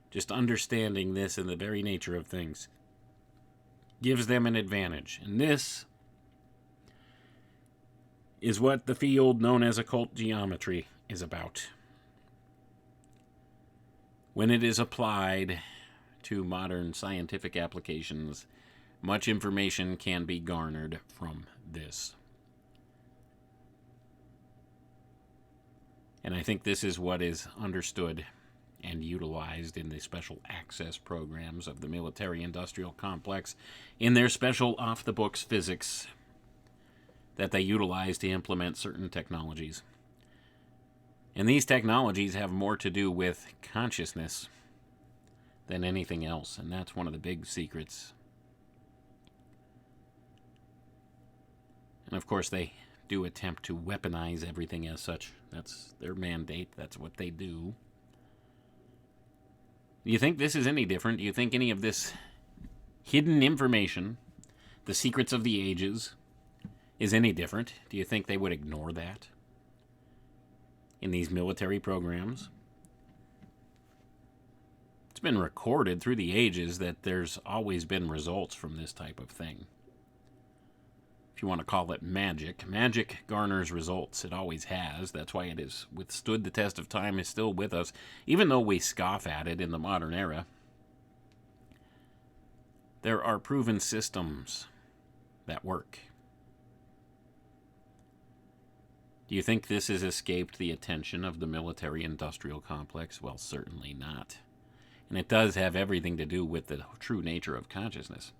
Just understanding this in the very nature of things gives them an advantage. And this is what the field known as occult geometry is about. When it is applied to modern scientific applications, much information can be garnered from this. And I think this is what is understood and utilized in the special access programs of the military-industrial complex in their special off-the-books physics that they utilize to implement certain technologies. And these technologies have more to do with consciousness than anything else, and that's one of the big secrets. And of course, they do attempt to weaponize everything as such. That's their mandate. That's what they do. Do you think this is any different? Do you think any of this hidden information, the secrets of the ages, is any different? Do you think they would ignore that in these military programs? It's been recorded through the ages that there's always been results from this type of thing. If you want to call it magic, magic garners results. It always has. That's why it has withstood the test of time, is still with us, even though we scoff at it in the modern era. There are proven systems that work. Do you think this has escaped the attention of the military-industrial complex? Well, certainly not. And it does have everything to do with the true nature of consciousness,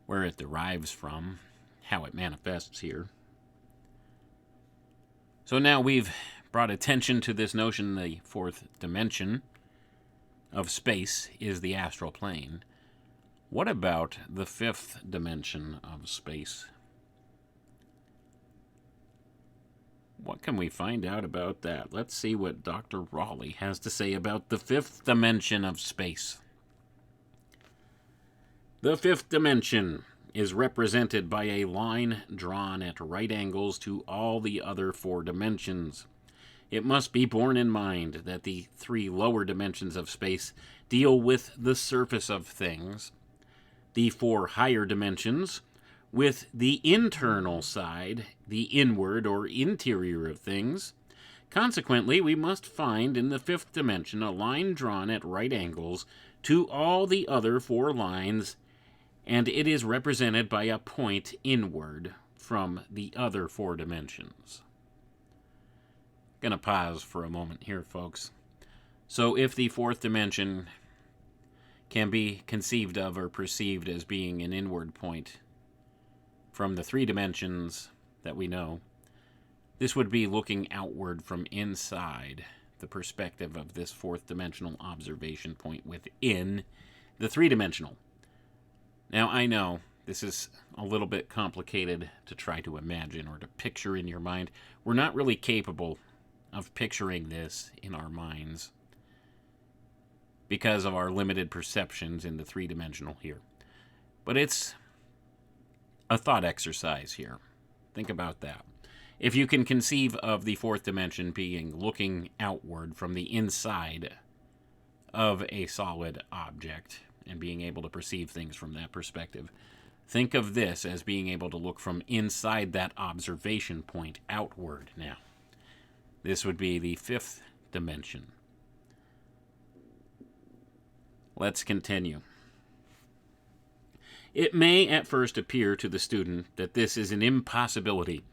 where it derives from, how it manifests here. So now we've brought attention to this notion the fourth dimension of space is the astral plane. What about the fifth dimension of space? What can we find out about that? Let's see what Dr. Raleigh has to say about the fifth dimension of space. The fifth dimension is represented by a line drawn at right angles to all the other four dimensions. It must be borne in mind that the three lower dimensions of space deal with the surface of things, the four higher dimensions with the internal side, the inward or interior of things. Consequently, we must find in the fifth dimension a line drawn at right angles to all the other four lines, and it is represented by a point inward from the other four dimensions. Gonna pause for a moment here, folks. So if the fourth dimension can be conceived of or perceived as being an inward point from the three dimensions that we know, this would be looking outward from inside the perspective of this fourth dimensional observation point within the three-dimensional. Now, I know this is a little bit complicated to try to imagine or to picture in your mind. We're not really capable of picturing this in our minds because of our limited perceptions in the three-dimensional here. But it's a thought exercise here. Think about that. If you can conceive of the fourth dimension being looking outward from the inside of a solid object and being able to perceive things from that perspective, think of this as being able to look from inside that observation point outward now. This would be the fifth dimension. Let's continue. It may at first appear to the student that this is an impossibility,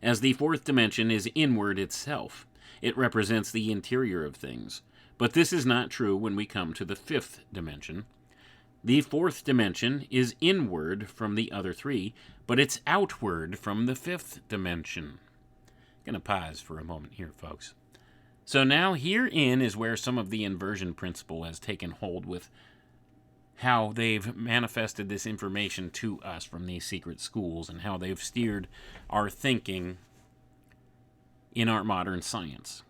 as the fourth dimension is inward itself. It represents the interior of things. But this is not true when we come to the fifth dimension. The fourth dimension is inward from the other three, but it's outward from the fifth dimension. I'm going to pause for a moment here, folks. So now herein is where some of the inversion principle has taken hold with how they've manifested this information to us from these secret schools and how they've steered our thinking in our modern science.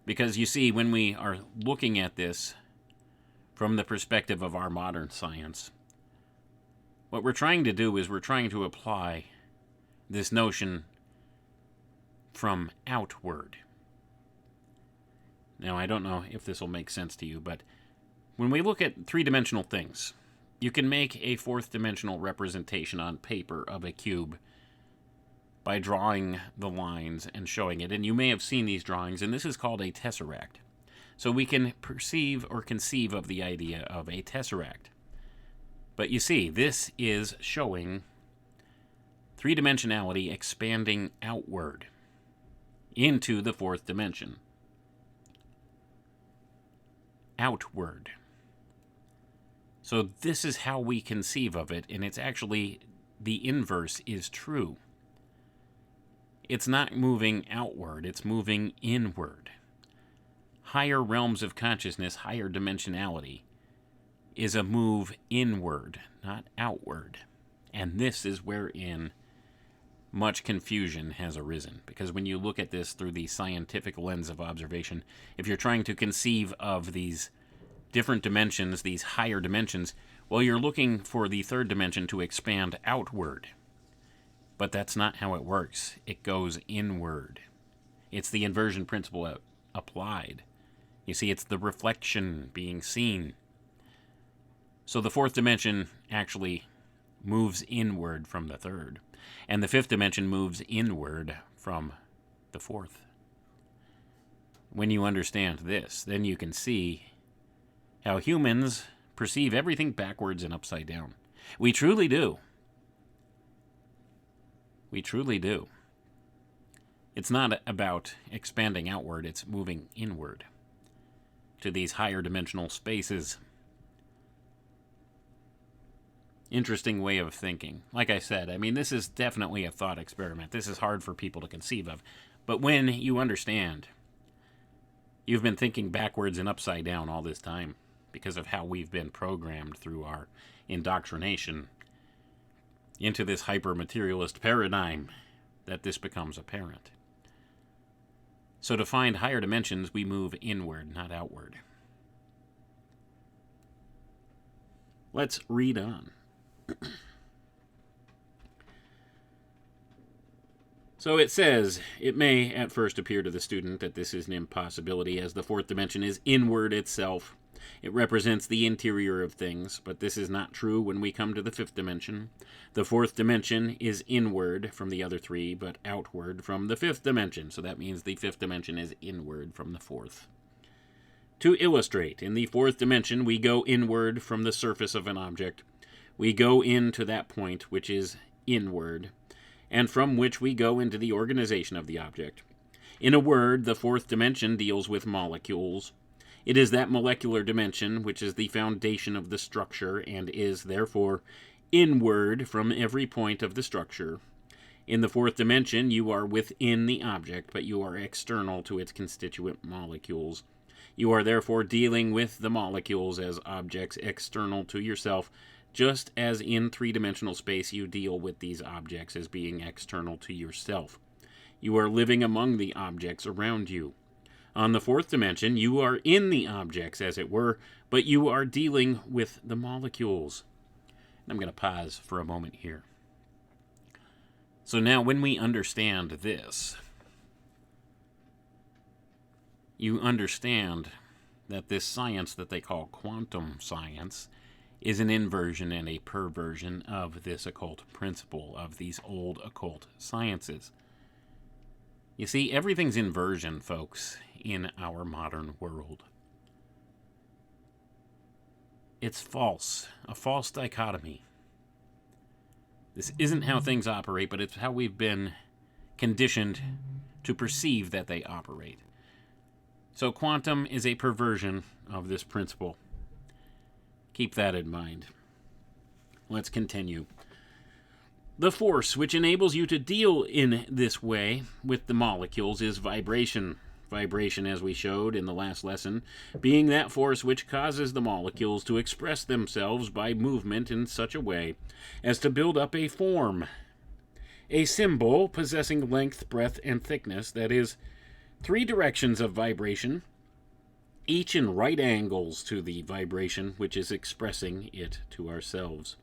Because you see, when we are looking at this from the perspective of our modern science, what we're trying to do is we're trying to apply this notion from outward. Now, I don't know if this will make sense to you, but when we look at three-dimensional things, you can make a fourth-dimensional representation on paper of a cube by drawing the lines and showing it. And you may have seen these drawings, and this is called a tesseract. So we can perceive or conceive of the idea of a tesseract. But you see, this is showing three-dimensionality expanding outward into the fourth dimension. Outward. So this is how we conceive of it, and it's actually the inverse is true. It's not moving outward, it's moving inward. Higher realms of consciousness, higher dimensionality, is a move inward, not outward. And this is wherein much confusion has arisen. Because when you look at this through the scientific lens of observation, if you're trying to conceive of these different dimensions, these higher dimensions, well, you're looking for the third dimension to expand outward. But that's not how it works. It goes inward. It's the inversion principle applied. You see, it's the reflection being seen. So the fourth dimension actually moves inward from the third. And the fifth dimension moves inward from the fourth. When you understand this, then you can see how humans perceive everything backwards and upside down. We truly do. We truly do. It's not about expanding outward, it's moving inward to these higher dimensional spaces. Interesting way of thinking. Like I said, I mean, this is definitely a thought experiment. This is hard for people to conceive of. But when you understand, you've been thinking backwards and upside down all this time because of how we've been programmed through our indoctrination into this hyper-materialist paradigm, that this becomes apparent. So to find higher dimensions, we move inward, not outward. Let's read on. So it says, it may at first appear to the student that this is an impossibility, as the fourth dimension is inward itself. It represents the interior of things, but this is not true when we come to the fifth dimension. The fourth dimension is inward from the other three, but outward from the fifth dimension. So that means the fifth dimension is inward from the fourth. To illustrate, in the fourth dimension, we go inward from the surface of an object. We go into that point which is inward, and from which we go into the organization of the object. In a word, the fourth dimension deals with molecules. It is that molecular dimension which is the foundation of the structure and is, therefore, inward from every point of the structure. In the fourth dimension, you are within the object, but you are external to its constituent molecules. You are therefore dealing with the molecules as objects external to yourself, just as in three-dimensional space you deal with these objects as being external to yourself. You are living among the objects around you. On the fourth dimension, you are in the objects, as it were, but you are dealing with the molecules. I'm going to pause for a moment here. So now when we understand this, you understand that this science that they call quantum science is an inversion and a perversion of this occult principle, of these old occult sciences. You see, everything's inversion, folks, in our modern world. It's false, a false dichotomy. This isn't how things operate, but it's how we've been conditioned to perceive that they operate. So quantum is a perversion of this principle. Keep that in mind. Let's continue. The force which enables you to deal in this way with the molecules is vibration. Vibration, as we showed in the last lesson, being that force which causes the molecules to express themselves by movement in such a way as to build up a form, a symbol possessing length, breadth, and thickness, that is, 3 directions of vibration, each in right angles to the vibration which is expressing it to ourselves.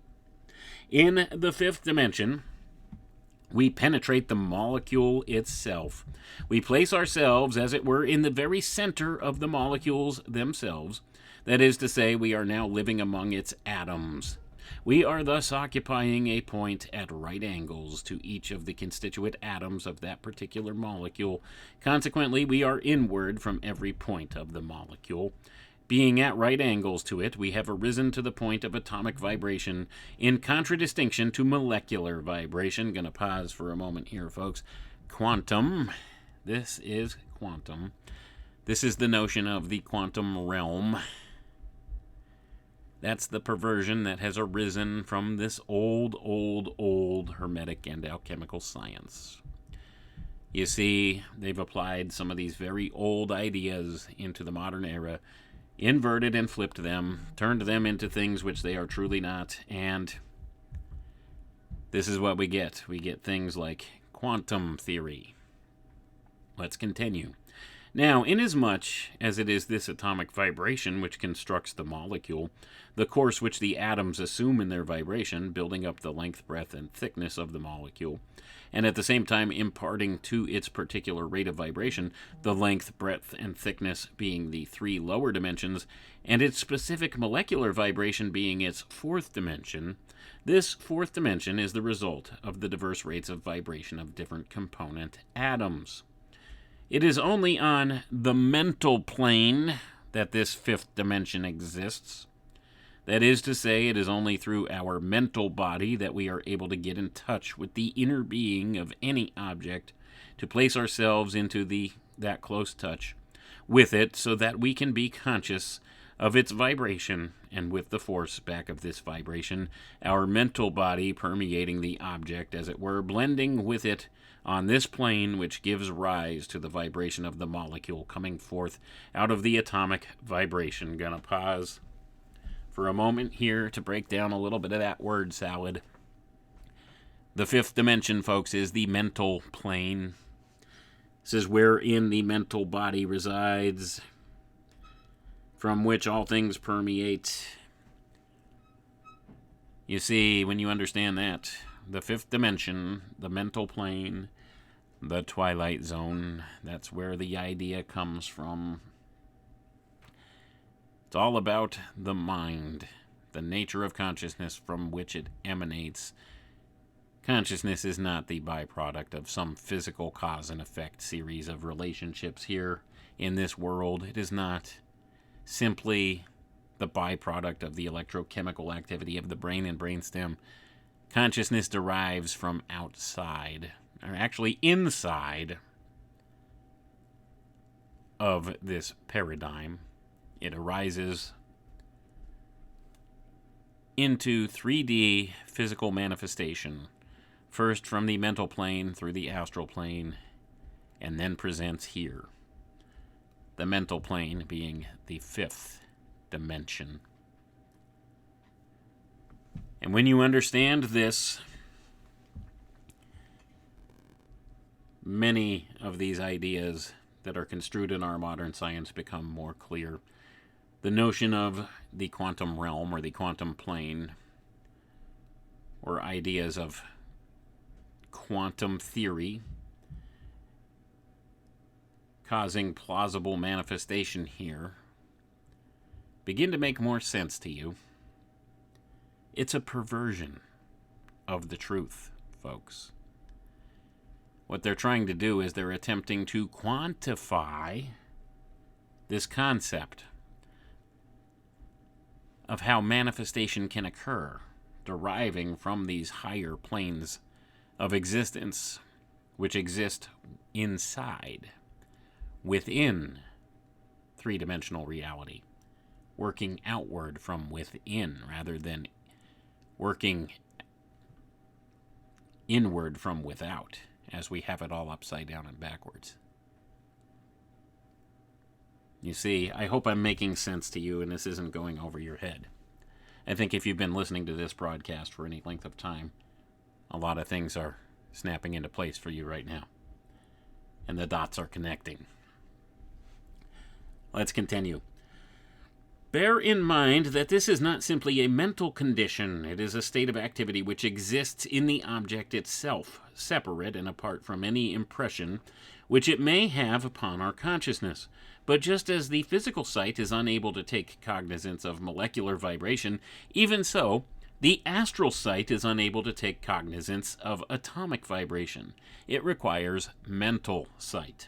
In the 5th dimension, we penetrate the molecule itself. We place ourselves, as it were, in the very center of the molecules themselves. That is to say, we are now living among its atoms. We are thus occupying a point at right angles to each of the constituent atoms of that particular molecule. Consequently, we are inward from every point of the molecule. Being at right angles to it, we have arisen to the point of atomic vibration in contradistinction to molecular vibration. Going to pause for a moment here, folks. Quantum. This is quantum. This is the notion of the quantum realm. That's the perversion that has arisen from this old Hermetic and alchemical science. You see, they've applied some of these very old ideas into the modern era, inverted and flipped them, turned them into things which they are truly not, and this is what we get. We get things like quantum theory. Let's continue. Now, inasmuch as it is this atomic vibration which constructs the molecule, the course which the atoms assume in their vibration, building up the length, breadth, and thickness of the molecule, and at the same time imparting to its particular rate of vibration the length, breadth, and thickness being the 3 lower dimensions, and its specific molecular vibration being its 4th dimension, this 4th dimension is the result of the diverse rates of vibration of different component atoms. It is only on the mental plane that this 5th dimension exists. That is to say, it is only through our mental body that we are able to get in touch with the inner being of any object, to place ourselves into that close touch with it so that we can be conscious of its vibration, and with the force back of this vibration, our mental body permeating the object, as it were, blending with it on this plane which gives rise to the vibration of the molecule coming forth out of the atomic vibration. Gonna pause for a moment here to break down a little bit of that word salad. The 5th dimension, folks, is the mental plane. This is wherein the mental body resides, from which all things permeate. You see, when you understand that, the 5th dimension, the mental plane, the twilight zone, that's where the idea comes from. It's all about the mind, the nature of consciousness from which it emanates. Consciousness is not the byproduct of some physical cause and effect series of relationships here in this world. It is not simply the byproduct of the electrochemical activity of the brain and brainstem. Consciousness derives from outside, or actually inside of this paradigm. It arises into 3D physical manifestation, first from the mental plane through the astral plane, and then presents here. The mental plane being the 5th dimension. And when you understand this, many of these ideas that are construed in our modern science become more clear. The notion of the quantum realm or the quantum plane, or ideas of quantum theory causing plausible manifestation here begin to make more sense to you. It's a perversion of the truth, folks. What they're trying to do is they're attempting to quantify this concept of how manifestation can occur, deriving from these higher planes of existence which exist inside, within three-dimensional reality, working outward from within rather than working inward from without, as we have it all upside down and backwards. You see, I hope I'm making sense to you and this isn't going over your head. I think if you've been listening to this broadcast for any length of time, a lot of things are snapping into place for you right now. And the dots are connecting. Let's continue. Bear in mind that this is not simply a mental condition. It is a state of activity which exists in the object itself, separate and apart from any impression which it may have upon our consciousness. But just as the physical sight is unable to take cognizance of molecular vibration, even so, the astral sight is unable to take cognizance of atomic vibration. It requires mental sight.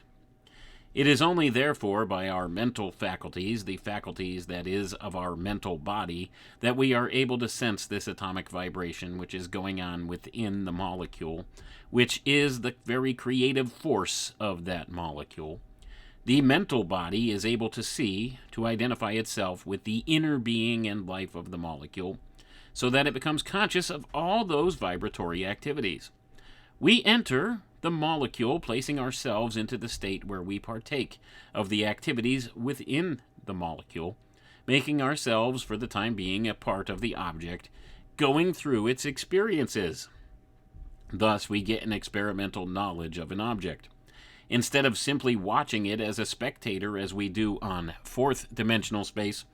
It is only therefore by our mental faculties, the faculties that is of our mental body, that we are able to sense this atomic vibration which is going on within the molecule, which is the very creative force of that molecule. The mental body is able to see, to identify itself with the inner being and life of the molecule, so that it becomes conscious of all those vibratory activities. We enter the molecule, placing ourselves into the state where we partake of the activities within the molecule, making ourselves, for the time being, a part of the object, going through its experiences. Thus, we get an experimental knowledge of an object. Instead of simply watching it as a spectator as we do on fourth-dimensional space,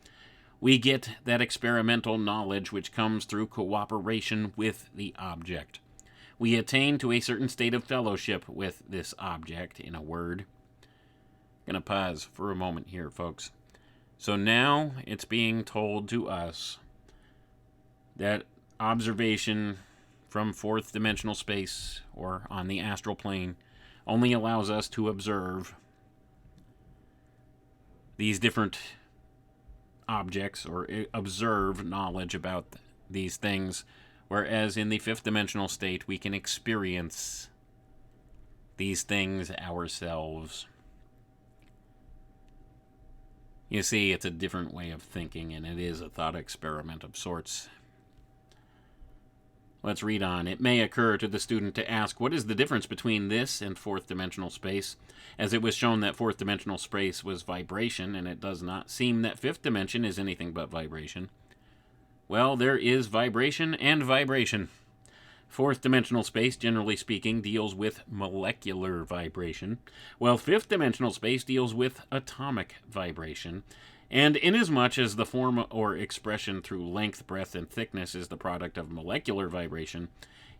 we get that experimental knowledge which comes through cooperation with the object. We attain to a certain state of fellowship with this object, in a word. I'm going to pause for a moment here, folks. So now it's being told to us that observation from fourth dimensional space or on the astral plane only allows us to observe these different objects or observe knowledge about these things, whereas in the fifth dimensional state we can experience these things ourselves. You see, it's a different way of thinking, and it is a thought experiment of sorts. Let's read on. It may occur to the student to ask, what is the difference between this and fourth dimensional space? As it was shown that fourth dimensional space was vibration, and it does not seem that fifth dimension is anything but vibration. Well, there is vibration and vibration. Fourth dimensional space, generally speaking, deals with molecular vibration, while fifth dimensional space deals with atomic vibration. And inasmuch as the form or expression through length, breadth, and thickness is the product of molecular vibration,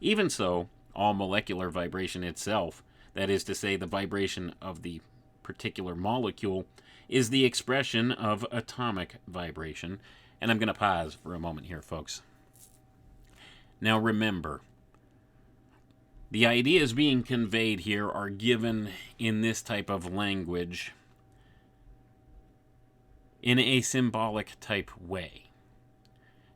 even so, all molecular vibration itself, that is to say, the vibration of the particular molecule, is the expression of atomic vibration. And I'm going to pause for a moment here, folks. Now remember, the ideas being conveyed here are given in this type of language in a symbolic type way.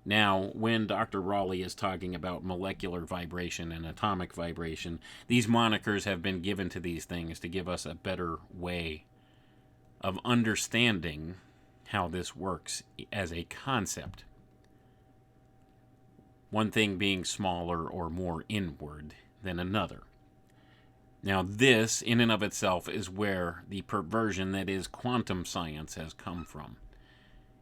Now, when Dr. Raleigh is talking about molecular vibration and atomic vibration, these monikers have been given to these things to give us a better way of understanding how this works as a concept. One thing being smaller or more inward than another. Now, this, in and of itself, is where the perversion that is quantum science has come from.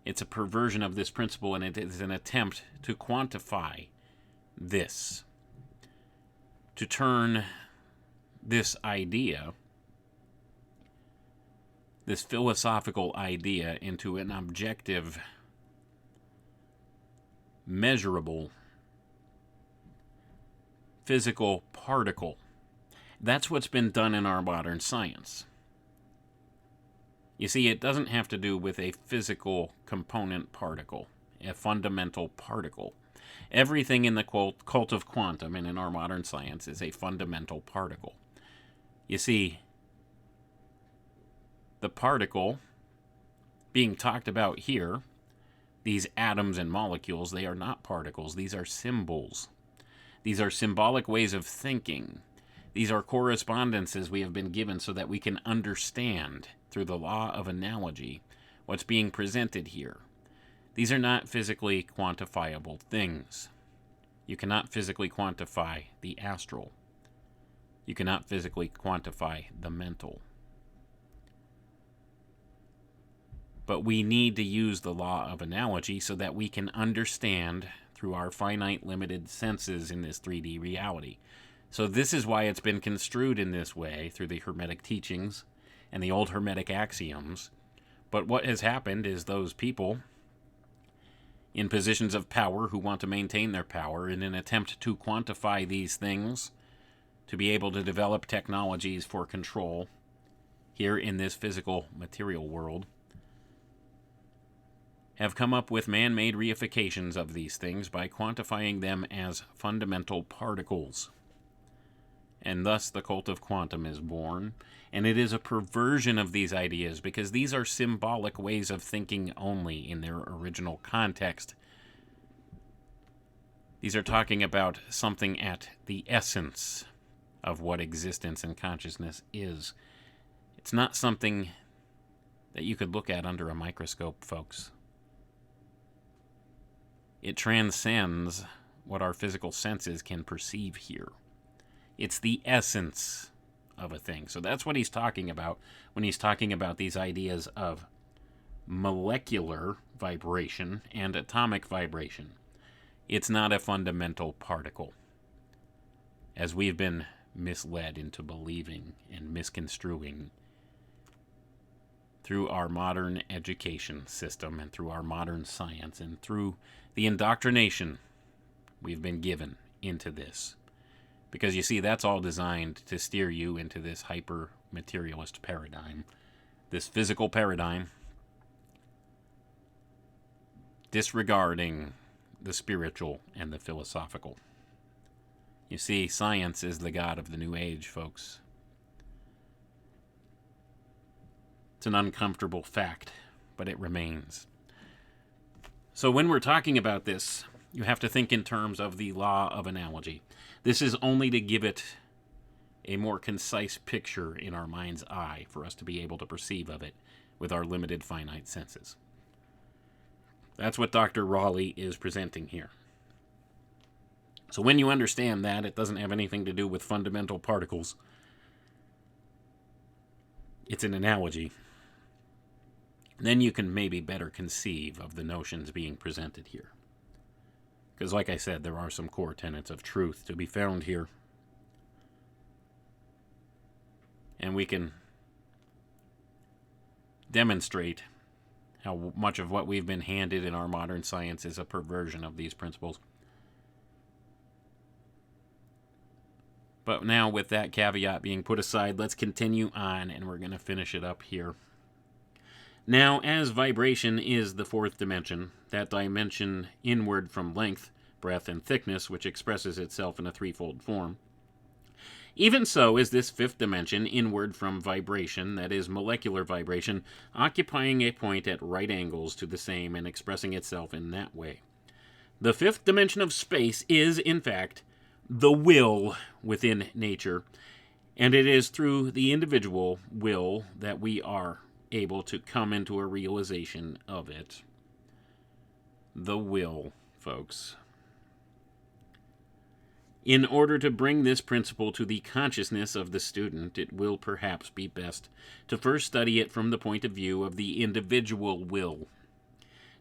It's a perversion of this principle, and it is an attempt to quantify this. To turn this idea, this philosophical idea, into an objective, measurable physical particle. That's what's been done in our modern science. You see, it doesn't have to do with a physical component particle, a fundamental particle. Everything in the cult of quantum and in our modern science is a fundamental particle. You see, the particle being talked about here, these atoms and molecules, they are not particles. These are symbols. These are symbolic ways of thinking. These are correspondences we have been given so that we can understand through the law of analogy what's being presented here. These are not physically quantifiable things. You cannot physically quantify the astral. You cannot physically quantify the mental. But we need to use the law of analogy so that we can understand through our finite limited senses in this 3D reality. So this is why it's been construed in this way through the Hermetic teachings and the old Hermetic axioms. But what has happened is those people in positions of power who want to maintain their power in an attempt to quantify these things, to be able to develop technologies for control here in this physical material world, have come up with man-made reifications of these things by quantifying them as fundamental particles. And thus the cult of quantum is born, and it is a perversion of these ideas because these are symbolic ways of thinking only in their original context. These are talking about something at the essence of what existence and consciousness is. It's not something that you could look at under a microscope, folks. It transcends what our physical senses can perceive here. It's the essence of a thing. So that's what he's talking about when he's talking about these ideas of molecular vibration and atomic vibration. It's not a fundamental particle, as we've been misled into believing and misconstruing through our modern education system and through our modern science and through the indoctrination we've been given into this. Because you see, that's all designed to steer you into this hyper-materialist paradigm, this physical paradigm, disregarding the spiritual and the philosophical. You see, science is the god of the new age, folks. It's an uncomfortable fact, but it remains. So when we're talking about this, you have to think in terms of the law of analogy. This is only to give it a more concise picture in our mind's eye for us to be able to perceive of it with our limited finite senses. That's what Dr. Raleigh is presenting here. So when you understand that, it doesn't have anything to do with fundamental particles. It's an analogy. Then you can maybe better conceive of the notions being presented here. Because like I said, there are some core tenets of truth to be found here. And we can demonstrate how much of what we've been handed in our modern science is a perversion of these principles. But now, with that caveat being put aside, let's continue on, and we're going to finish it up here. Now, as vibration is the fourth dimension, that dimension inward from length, breadth, and thickness, which expresses itself in a threefold form, even so is this fifth dimension inward from vibration, that is, molecular vibration, occupying a point at right angles to the same and expressing itself in that way. The fifth dimension of space is, in fact, the will within nature, and it is through the individual will that we are able to come into a realization of it. The will, folks. In order to bring this principle to the consciousness of the student, it will perhaps be best to first study it from the point of view of the individual will.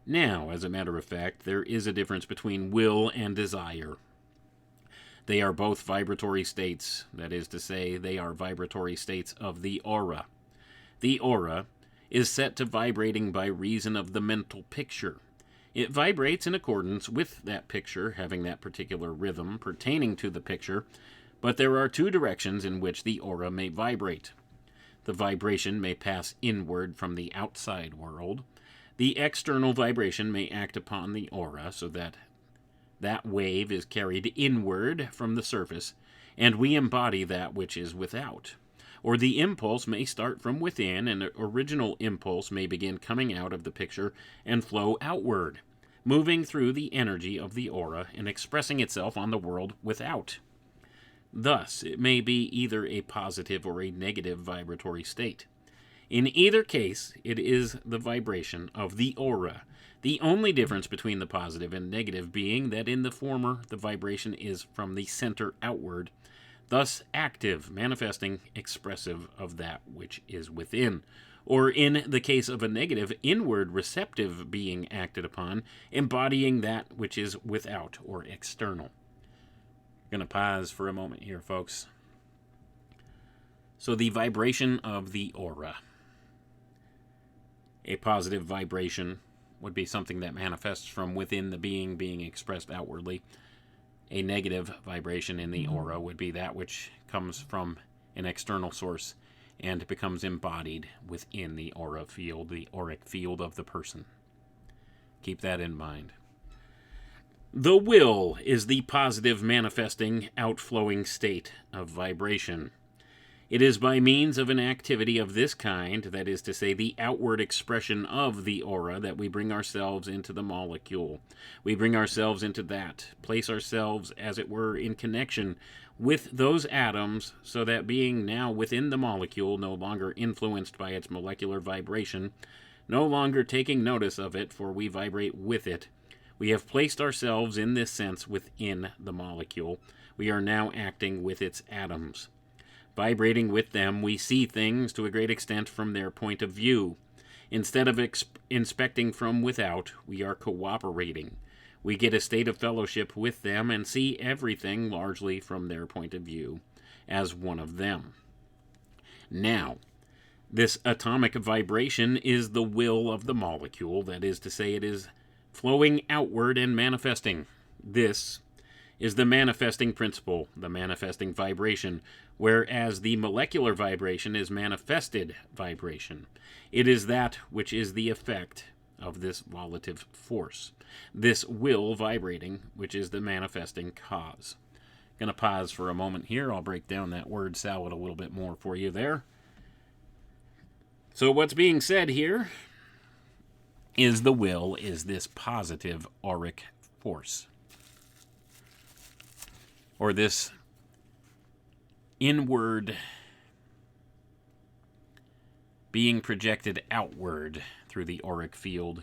Now, as a matter of fact, there is a difference between will and desire. They are both vibratory states, that is to say, they are vibratory states of the aura. The aura is set to vibrating by reason of the mental picture. It vibrates in accordance with that picture, having that particular rhythm pertaining to the picture, but there are two directions in which the aura may vibrate. The vibration may pass inward from the outside world. The external vibration may act upon the aura so that that wave is carried inward from the surface, and we embody that which is without. Or the impulse may start from within, and the original impulse may begin coming out of the picture and flow outward, moving through the energy of the aura and expressing itself on the world without. Thus, it may be either a positive or a negative vibratory state. In either case, it is the vibration of the aura. The only difference between the positive and negative being that in the former, the vibration is from the center outward, thus active, manifesting, expressive of that which is within. Or in the case of a negative, inward, receptive being acted upon, embodying that which is without or external. Going to pause for a moment here, folks. So the vibration of the aura. A positive vibration would be something that manifests from within the being expressed outwardly. A negative vibration in the aura would be that which comes from an external source and becomes embodied within the aura field, the auric field of the person. Keep that in mind. The will is the positive manifesting, outflowing state of vibration. It is by means of an activity of this kind, that is to say, the outward expression of the aura, that we bring ourselves into the molecule. We bring ourselves into that, place ourselves, as it were, in connection with those atoms, so that being now within the molecule, no longer influenced by its molecular vibration, no longer taking notice of it, for we vibrate with it, we have placed ourselves in this sense within the molecule. We are now acting with its atoms. Vibrating with them, we see things to a great extent from their point of view. Instead of inspecting from without, we are cooperating. We get a state of fellowship with them and see everything largely from their point of view, as one of them. Now, this atomic vibration is the will of the molecule, that is to say, it is flowing outward and manifesting. This is the manifesting principle, the manifesting vibration, whereas the molecular vibration is manifested vibration. It is that which is the effect of this volative force, this will vibrating, which is the manifesting cause. Going to pause for a moment here. I'll break down that word salad a little bit more for you there. So what's being said here is the will is this positive auric force, or this inward being projected outward through the auric field.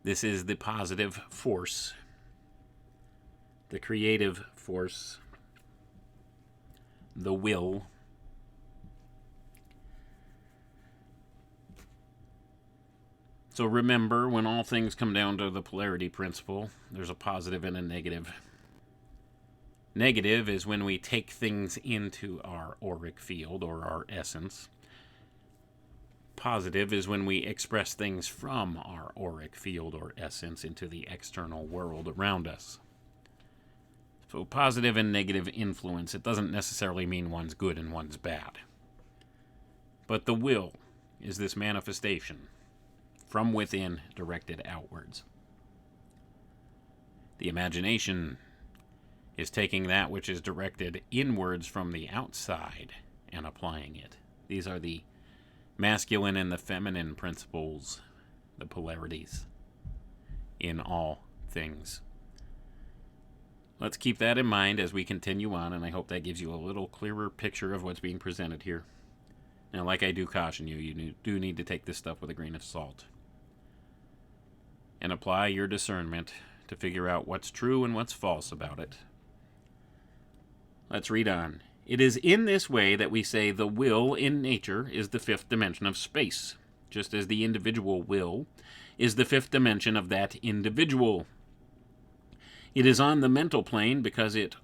This is the positive force, the creative force, the will. So remember, when all things come down to the polarity principle, there's a positive and a negative. Negative is when we take things into our auric field or our essence. Positive is when we express things from our auric field or essence into the external world around us. So positive and negative influence, it doesn't necessarily mean one's good and one's bad. But the will is this manifestation from within, directed outwards. The imagination is taking that which is directed inwards from the outside and applying it. These are the masculine and the feminine principles, the polarities in all things. Let's keep that in mind as we continue on, and I hope that gives you a little clearer picture of what's being presented here. Now, like I do caution you, you do need to take this stuff with a grain of salt and apply your discernment to figure out what's true and what's false about it. Let's read on. It is in this way that we say the will in nature is the fifth dimension of space, just as the individual will is the fifth dimension of that individual. It is on the mental plane because it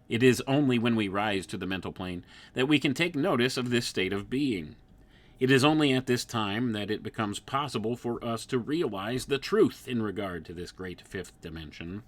is only when we rise to the mental plane that we can take notice of this state of being. It is only at this time that it becomes possible for us to realize the truth in regard to this great fifth dimension.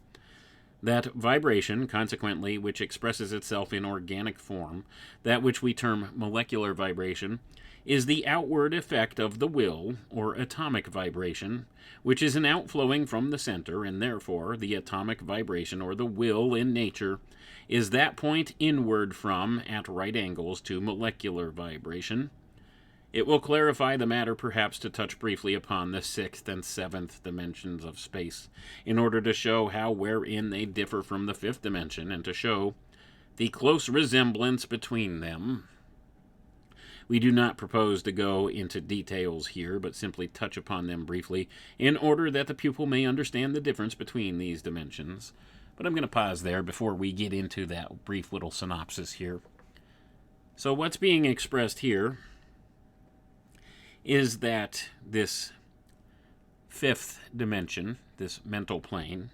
That vibration, consequently, which expresses itself in organic form, that which we term molecular vibration, is the outward effect of the will, or atomic vibration, which is an outflowing from the center, and therefore the atomic vibration, or the will in nature, is that point inward from, at right angles to molecular vibration. It will clarify the matter perhaps to touch briefly upon the sixth and seventh dimensions of space, in order to show how wherein they differ from the fifth dimension, and to show the close resemblance between them. We do not propose to go into details here, but simply touch upon them briefly, in order that the pupil may understand the difference between these dimensions. But I'm going to pause there before we get into that brief little synopsis here. So what's being expressed here is that this fifth dimension, this mental plane,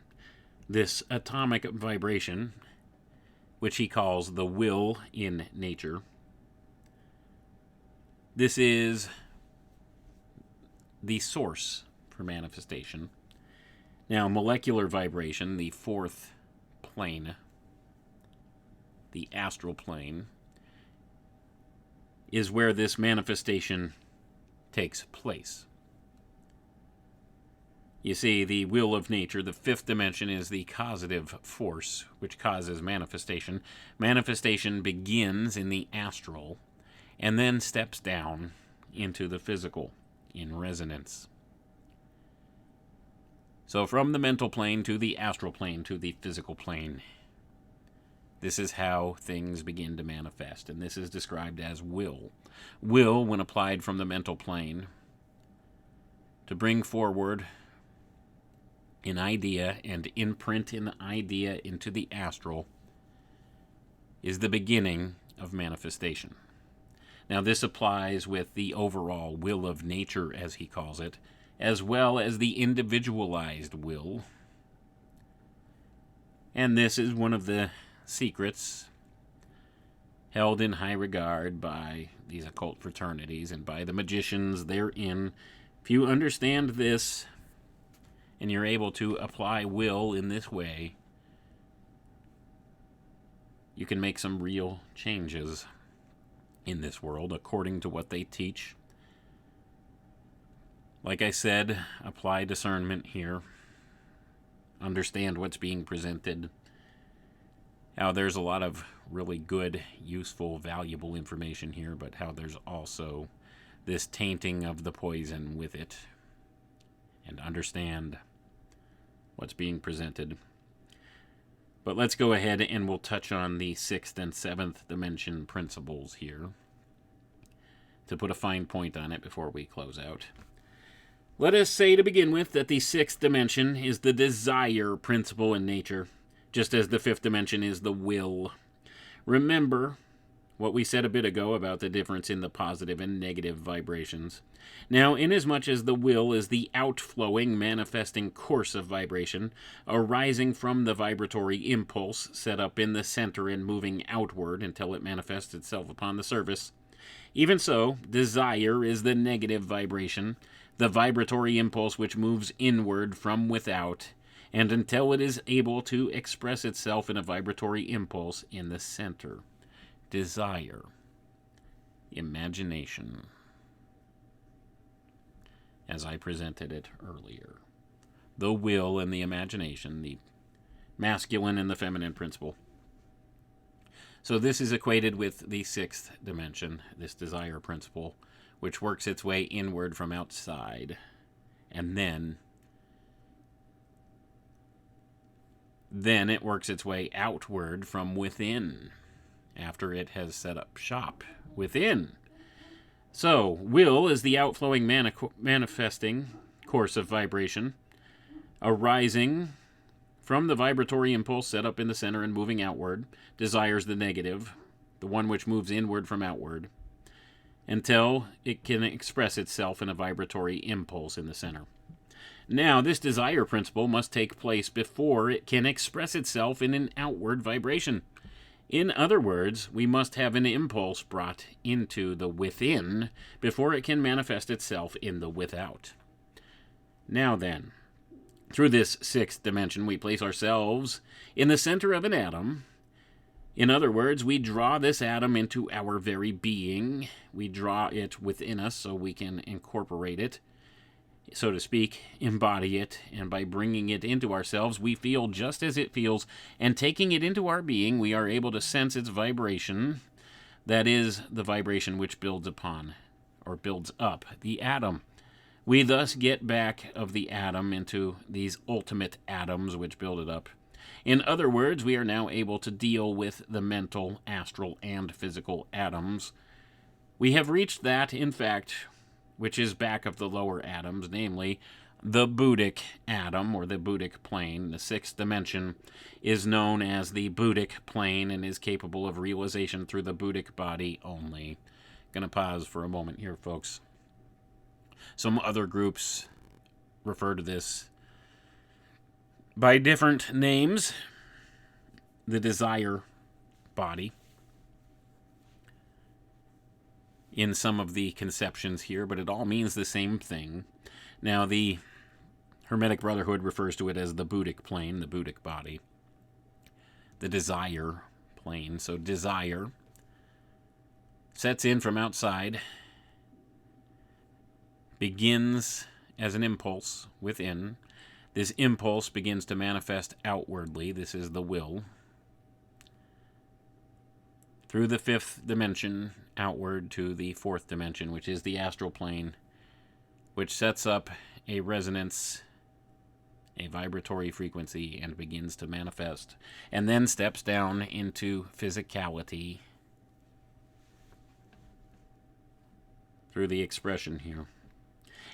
this atomic vibration, which he calls the will in nature, this is the source for manifestation. Now, molecular vibration, the fourth plane, the astral plane, is where this manifestation takes place. You see, the will of nature, the fifth dimension, is the causative force which causes manifestation. Manifestation begins in the astral and then steps down into the physical in resonance. So from the mental plane to the astral plane to the physical plane, this is how things begin to manifest, and this is described as will. Will, when applied from the mental plane, to bring forward an idea and imprint an idea into the astral, is the beginning of manifestation. Now, this applies with the overall will of nature, as he calls it, as well as the individualized will. And this is one of the secrets held in high regard by these occult fraternities and by the magicians therein. If you understand this and you're able to apply will in this way, you can make some real changes in this world according to what they teach. Like I said, apply discernment here. Understand what's being presented. How there's a lot of really good, useful, valuable information here, but how there's also this tainting of the poison with it. And understand what's being presented. But let's go ahead and we'll touch on the sixth and seventh dimension principles here to put a fine point on it before we close out. Let us say to begin with that the sixth dimension is the desire principle in nature, just as the fifth dimension is the will. Remember what we said a bit ago about the difference in the positive and negative vibrations. Now, inasmuch as the will is the outflowing, manifesting course of vibration, arising from the vibratory impulse set up in the center and moving outward until it manifests itself upon the surface, even so, desire is the negative vibration, the vibratory impulse which moves inward from without, and until it is able to express itself in a vibratory impulse in the center. Desire. Imagination. As I presented it earlier. The will and the imagination, the masculine and the feminine principle. So this is equated with the sixth dimension, this desire principle, which works its way inward from outside, and then it works its way outward from within, after it has set up shop within. So, will is the outflowing manifesting course of vibration, arising from the vibratory impulse set up in the center and moving outward. Desires the negative, the one which moves inward from outward, until it can express itself in a vibratory impulse in the center. Now, this desire principle must take place before it can express itself in an outward vibration. In other words, we must have an impulse brought into the within before it can manifest itself in the without. Now then, through this sixth dimension, we place ourselves in the center of an atom. In other words, we draw this atom into our very being. We draw it within us so we can incorporate it, so to speak, embody it, and by bringing it into ourselves, we feel just as it feels, and taking it into our being, we are able to sense its vibration. That is the vibration which builds upon, or builds up, the atom. We thus get back of the atom into these ultimate atoms which build it up. In other words, we are now able to deal with the mental, astral, and physical atoms. We have reached that, in fact, which is back of the lower atoms, namely the Buddhic atom, or the Buddhic plane. The sixth dimension is known as the Buddhic plane and is capable of realization through the Buddhic body only. Going to pause for a moment here, folks. Some other groups refer to this by different names. The desire body, in some of the conceptions here, but it all means the same thing. Now, the Hermetic Brotherhood refers to it as the Buddhic plane, the Buddhic body, the desire plane. So desire sets in from outside, begins as an impulse within. This impulse begins to manifest outwardly. This is the will. Through the fifth dimension, outward to the fourth dimension, which is the astral plane, which sets up a resonance, a vibratory frequency, and begins to manifest, and then steps down into physicality through the expression here.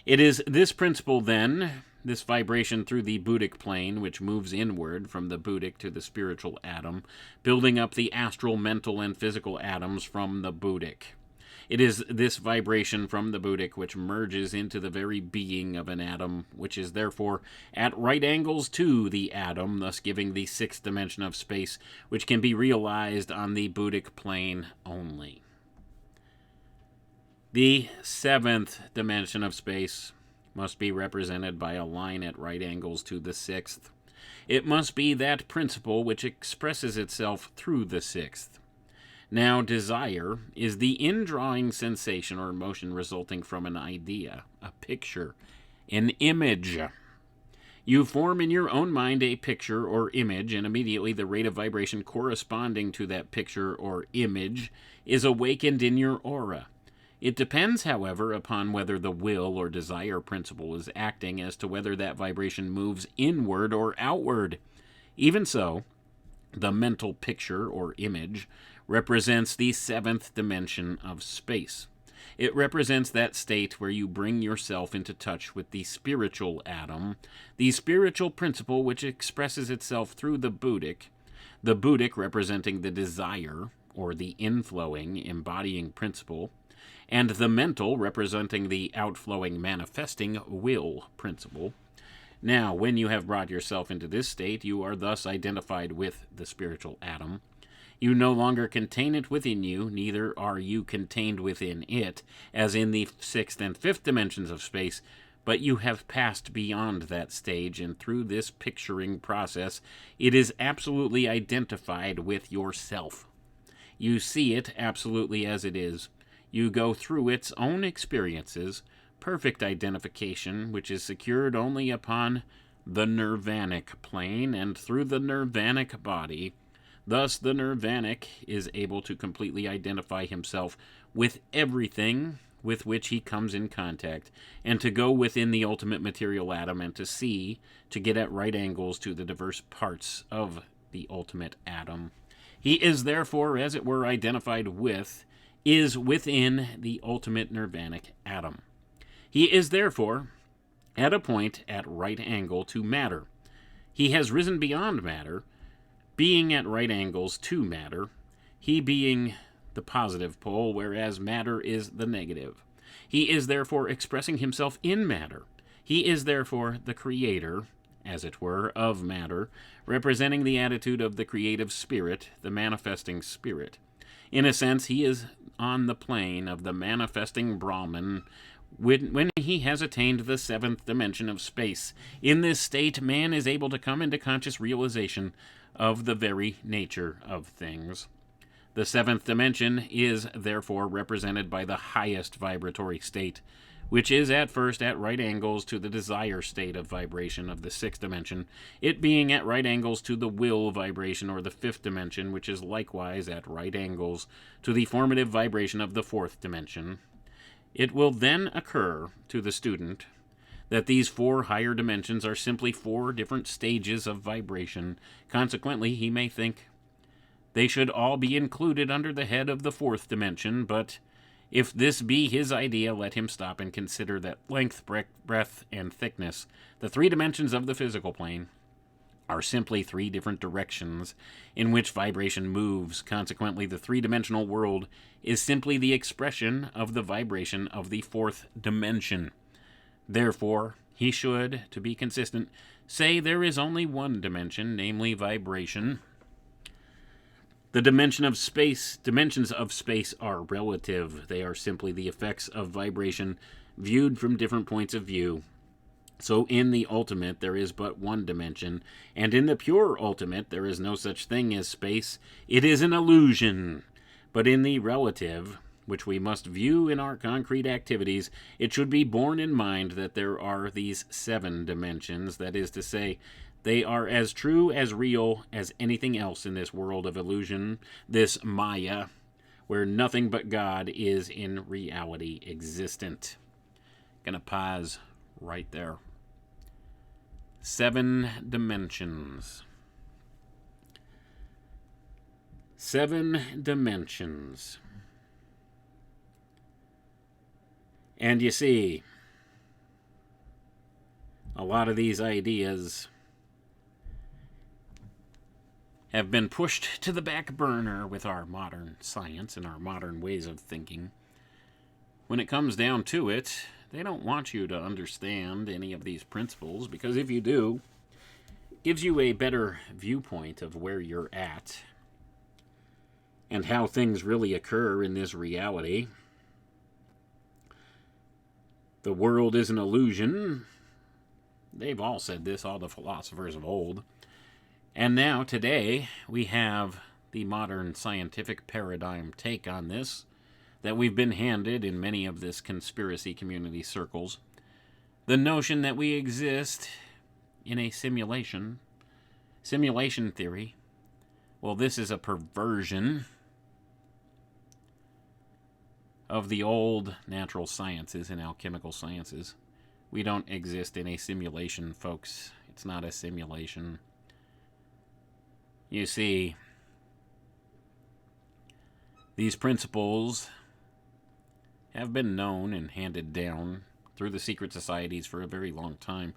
It is this principle, then, this vibration through the Buddhic plane, which moves inward from the Buddhic to the spiritual atom, building up the astral, mental, and physical atoms from the Buddhic. It is this vibration from the Buddhic which merges into the very being of an atom, which is therefore at right angles to the atom, thus giving the sixth dimension of space, which can be realized on the Buddhic plane only. The seventh dimension of space must be represented by a line at right angles to the sixth. It must be that principle which expresses itself through the sixth. Now, desire is the indrawing sensation or emotion resulting from an idea, a picture, an image. You form in your own mind a picture or image, and immediately the rate of vibration corresponding to that picture or image is awakened in your aura. It depends, however, upon whether the will or desire principle is acting as to whether that vibration moves inward or outward. Even so, the mental picture or image represents the seventh dimension of space. It represents that state where you bring yourself into touch with the spiritual atom, the spiritual principle which expresses itself through the Buddhic representing the desire, or the inflowing, embodying principle, and the mental representing the outflowing, manifesting will principle. Now, when you have brought yourself into this state, you are thus identified with the spiritual atom. You no longer contain it within you, neither are you contained within it, as in the sixth and fifth dimensions of space, but you have passed beyond that stage, and through this picturing process, it is absolutely identified with yourself. You see it absolutely as it is. You go through its own experiences, perfect identification, which is secured only upon the nirvanic plane and through the nirvanic body. Thus, the nirvanic is able to completely identify himself with everything with which he comes in contact, and to go within the ultimate material atom and to get at right angles to the diverse parts of the ultimate atom. He is therefore, as it were, identified with, is within the ultimate nirvanic atom. He is therefore at a point at right angle to matter. He has risen beyond matter, being at right angles to matter, he being the positive pole, whereas matter is the negative. He is therefore expressing himself in matter. He is therefore the creator, as it were, of matter, representing the attitude of the creative spirit, the manifesting spirit. In a sense, he is on the plane of the manifesting Brahman when he has attained the seventh dimension of space. In this state, man is able to come into conscious realization of the very nature of things. The seventh dimension is therefore represented by the highest vibratory state, which is at first at right angles to the desire state of vibration of the sixth dimension, it being at right angles to the will vibration or the fifth dimension, which is likewise at right angles to the formative vibration of the fourth dimension. It will then occur to the student that these four higher dimensions are simply four different stages of vibration. Consequently, he may think they should all be included under the head of the fourth dimension, but if this be his idea, let him stop and consider that length, breadth, and thickness, the three dimensions of the physical plane, are simply three different directions in which vibration moves. Consequently, the three-dimensional world is simply the expression of the vibration of the fourth dimension. Therefore, he should, to be consistent, say there is only one dimension, namely vibration. The dimensions of space are relative. They are simply the effects of vibration viewed from different points of view. So in the ultimate, there is but one dimension, and in the pure ultimate, there is no such thing as space. It is an illusion. But in the relative, which we must view in our concrete activities, it should be borne in mind that there are these seven dimensions, that is to say, they are as true, as real as anything else in this world of illusion, this Maya, where nothing but God is in reality existent. Gonna pause right there. 7 dimensions. 7 dimensions. And you see, a lot of these ideas have been pushed to the back burner with our modern science and our modern ways of thinking. When it comes down to it, they don't want you to understand any of these principles, because if you do, it gives you a better viewpoint of where you're at and how things really occur in this reality. The world is an illusion. They've all said this, all the philosophers of old. And now, today, we have the modern scientific paradigm take on this that we've been handed in many of this conspiracy community circles. The notion that we exist in a simulation theory. Well, this is a perversion of the old natural sciences and alchemical sciences. We don't exist in a simulation, folks. It's not a simulation. You see, these principles have been known and handed down through the secret societies for a very long time.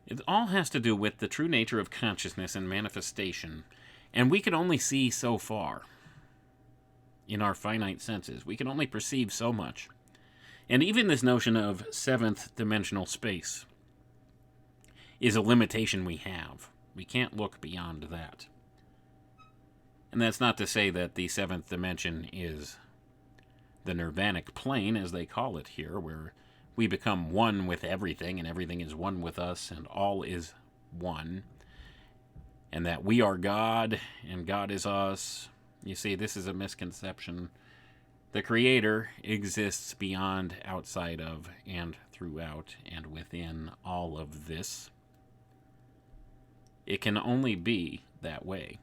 It all has to do with the true nature of consciousness and manifestation, and we can only see so far in our finite senses. We can only perceive so much. And even this notion of seventh dimensional space is a limitation we have. We can't look beyond that. And that's not to say that the seventh dimension is the nirvanic plane, as they call it here, where we become one with everything and everything is one with us and all is one, and that we are God and God is us. You see, this is a misconception. The Creator exists beyond, outside of, and throughout and within all of this. It can only be that way.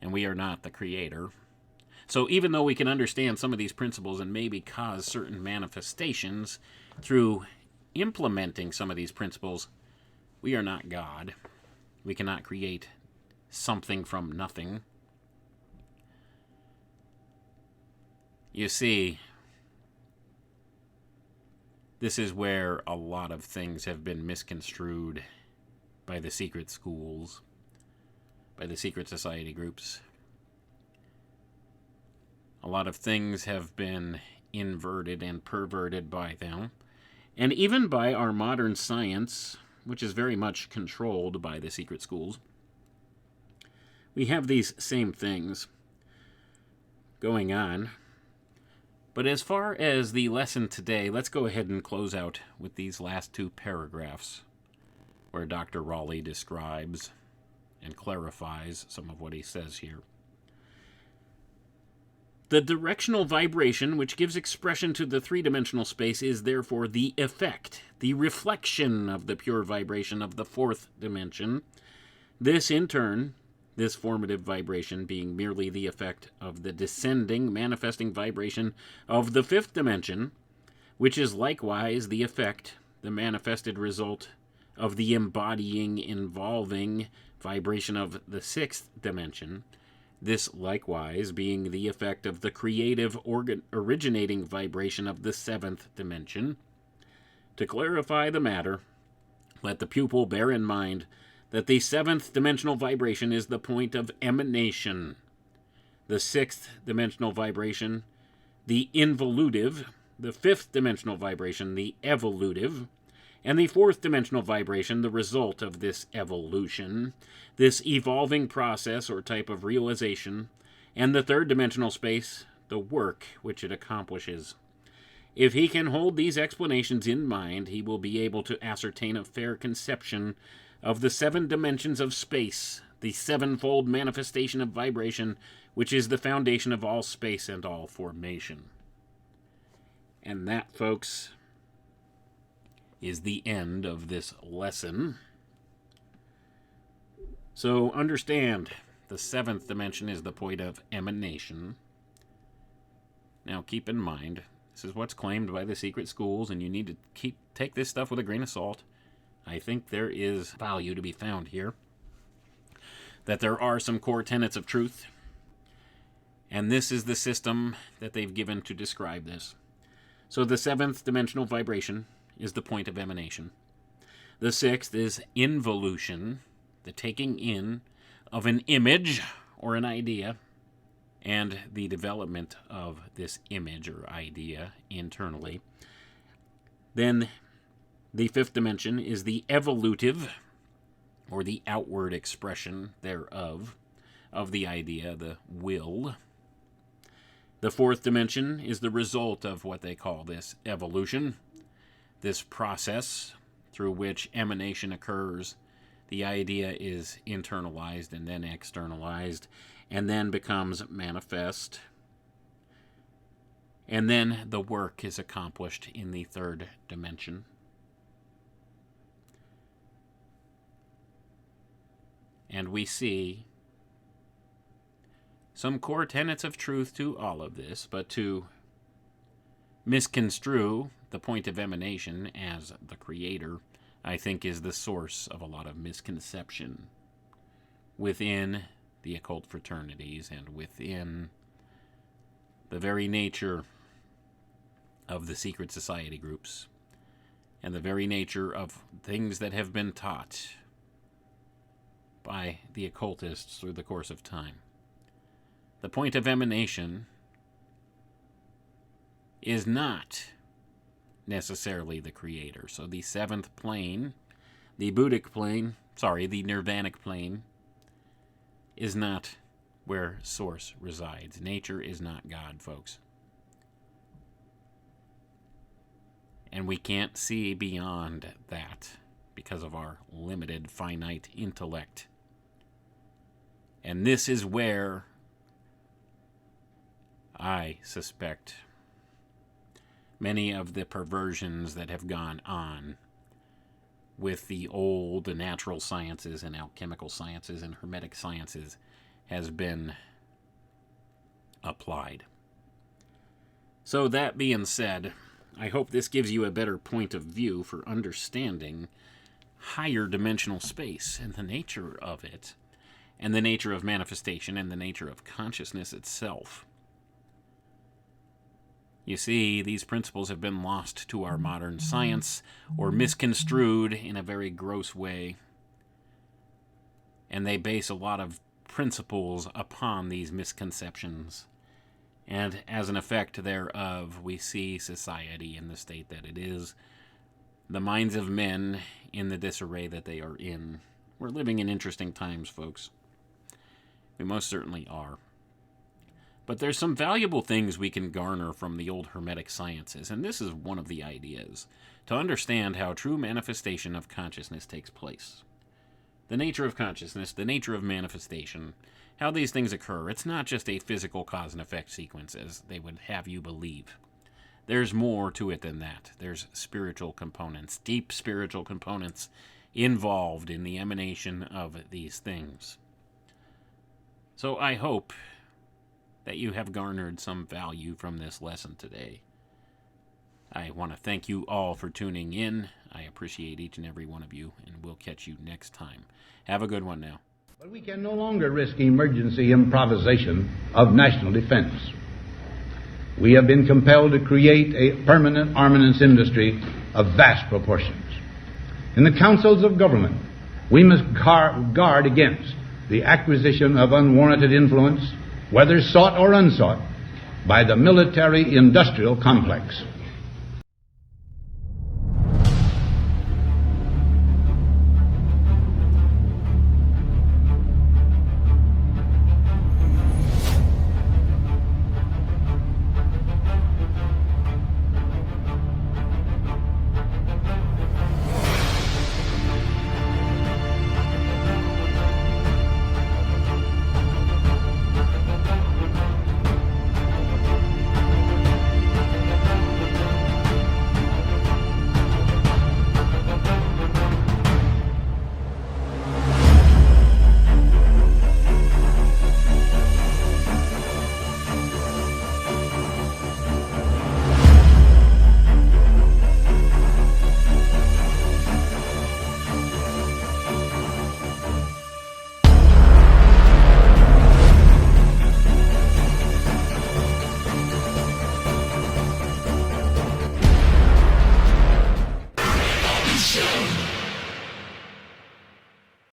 And we are not the Creator. So even though we can understand some of these principles and maybe cause certain manifestations through implementing some of these principles, we are not God. We cannot create something from nothing. You see, this is where a lot of things have been misconstrued by the secret schools, by the secret society groups. A lot of things have been inverted and perverted by them, and even by our modern science which is very much controlled by the secret schools, we have these same things going on. But as far as the lesson today, let's go ahead and close out with these last two paragraphs where Dr. Raleigh describes and clarifies some of what he says here. The directional vibration which gives expression to the three-dimensional space is therefore the effect, the reflection of the pure vibration of the fourth dimension. This, in turn, this formative vibration being merely the effect of the descending, manifesting vibration of the fifth dimension, which is likewise the effect, the manifested result of the embodying, involving vibration of the sixth dimension, this likewise being the effect of the creative originating vibration of the seventh dimension. To clarify the matter, let the pupil bear in mind that the seventh dimensional vibration is the point of emanation, the sixth dimensional vibration, the involutive, the fifth dimensional vibration, the evolutive, and the fourth dimensional vibration, the result of this evolution, this evolving process or type of realization, and the third dimensional space, the work which it accomplishes. If he can hold these explanations in mind, he will be able to ascertain a fair conception of the seven dimensions of space, the sevenfold manifestation of vibration, which is the foundation of all space and all formation. And that, folks, is the end of this lesson. So take the seventh dimension is the point of emanation. Now keep in mind, this is what's claimed by the secret schools, and you need to take this stuff with a grain of salt. I think there is value to be found here, that there are some core tenets of truth, and this is the system that they've given to describe this. So the seventh dimensional vibration is the point of emanation. The sixth is involution, the taking in of an image or an idea, and the development of this image or idea internally. Then the fifth dimension is the evolutive, or the outward expression thereof, of the idea, the will. The fourth dimension is the result of what they call this evolution, this process through which emanation occurs. The idea is internalized and then externalized, and then becomes manifest. And then the work is accomplished in the third dimension. And we see some core tenets of truth to all of this, but to misconstrue the point of emanation as the creator, I think, is the source of a lot of misconception within the occult fraternities and within the very nature of the secret society groups and the very nature of things that have been taught by the occultists through the course of time. The point of emanation is not necessarily the creator. So the seventh plane, the Buddhic plane, the nirvanic plane, is not where source resides. Nature is not God, folks. And we can't see beyond that because of our limited, finite intellect. And this is where I suspect many of the perversions that have gone on with the old natural sciences and alchemical sciences and hermetic sciences has been applied. So that being said, I hope this gives you a better point of view for understanding higher dimensional space and the nature of it, and the nature of manifestation and the nature of consciousness itself. You see, these principles have been lost to our modern science or misconstrued in a very gross way, and they base a lot of principles upon these misconceptions. And as an effect thereof, we see society in the state that it is, the minds of men in the disarray that they are in. We're living in interesting times, folks. We most certainly are. But there's some valuable things we can garner from the old Hermetic sciences, and this is one of the ideas, to understand how true manifestation of consciousness takes place. The nature of consciousness, the nature of manifestation, how these things occur. It's not just a physical cause and effect sequence, as they would have you believe. There's more to it than that. There's spiritual components, deep spiritual components involved in the emanation of these things. So I hope that you have garnered some value from this lesson today. I want to thank you all for tuning in. I appreciate each and every one of you, and we'll catch you next time. Have a good one now. But we can no longer risk emergency improvisation of national defense. We have been compelled to create a permanent armaments industry of vast proportions. In the councils of government, we must guard against the acquisition of unwarranted influence, whether sought or unsought, by the military-industrial complex.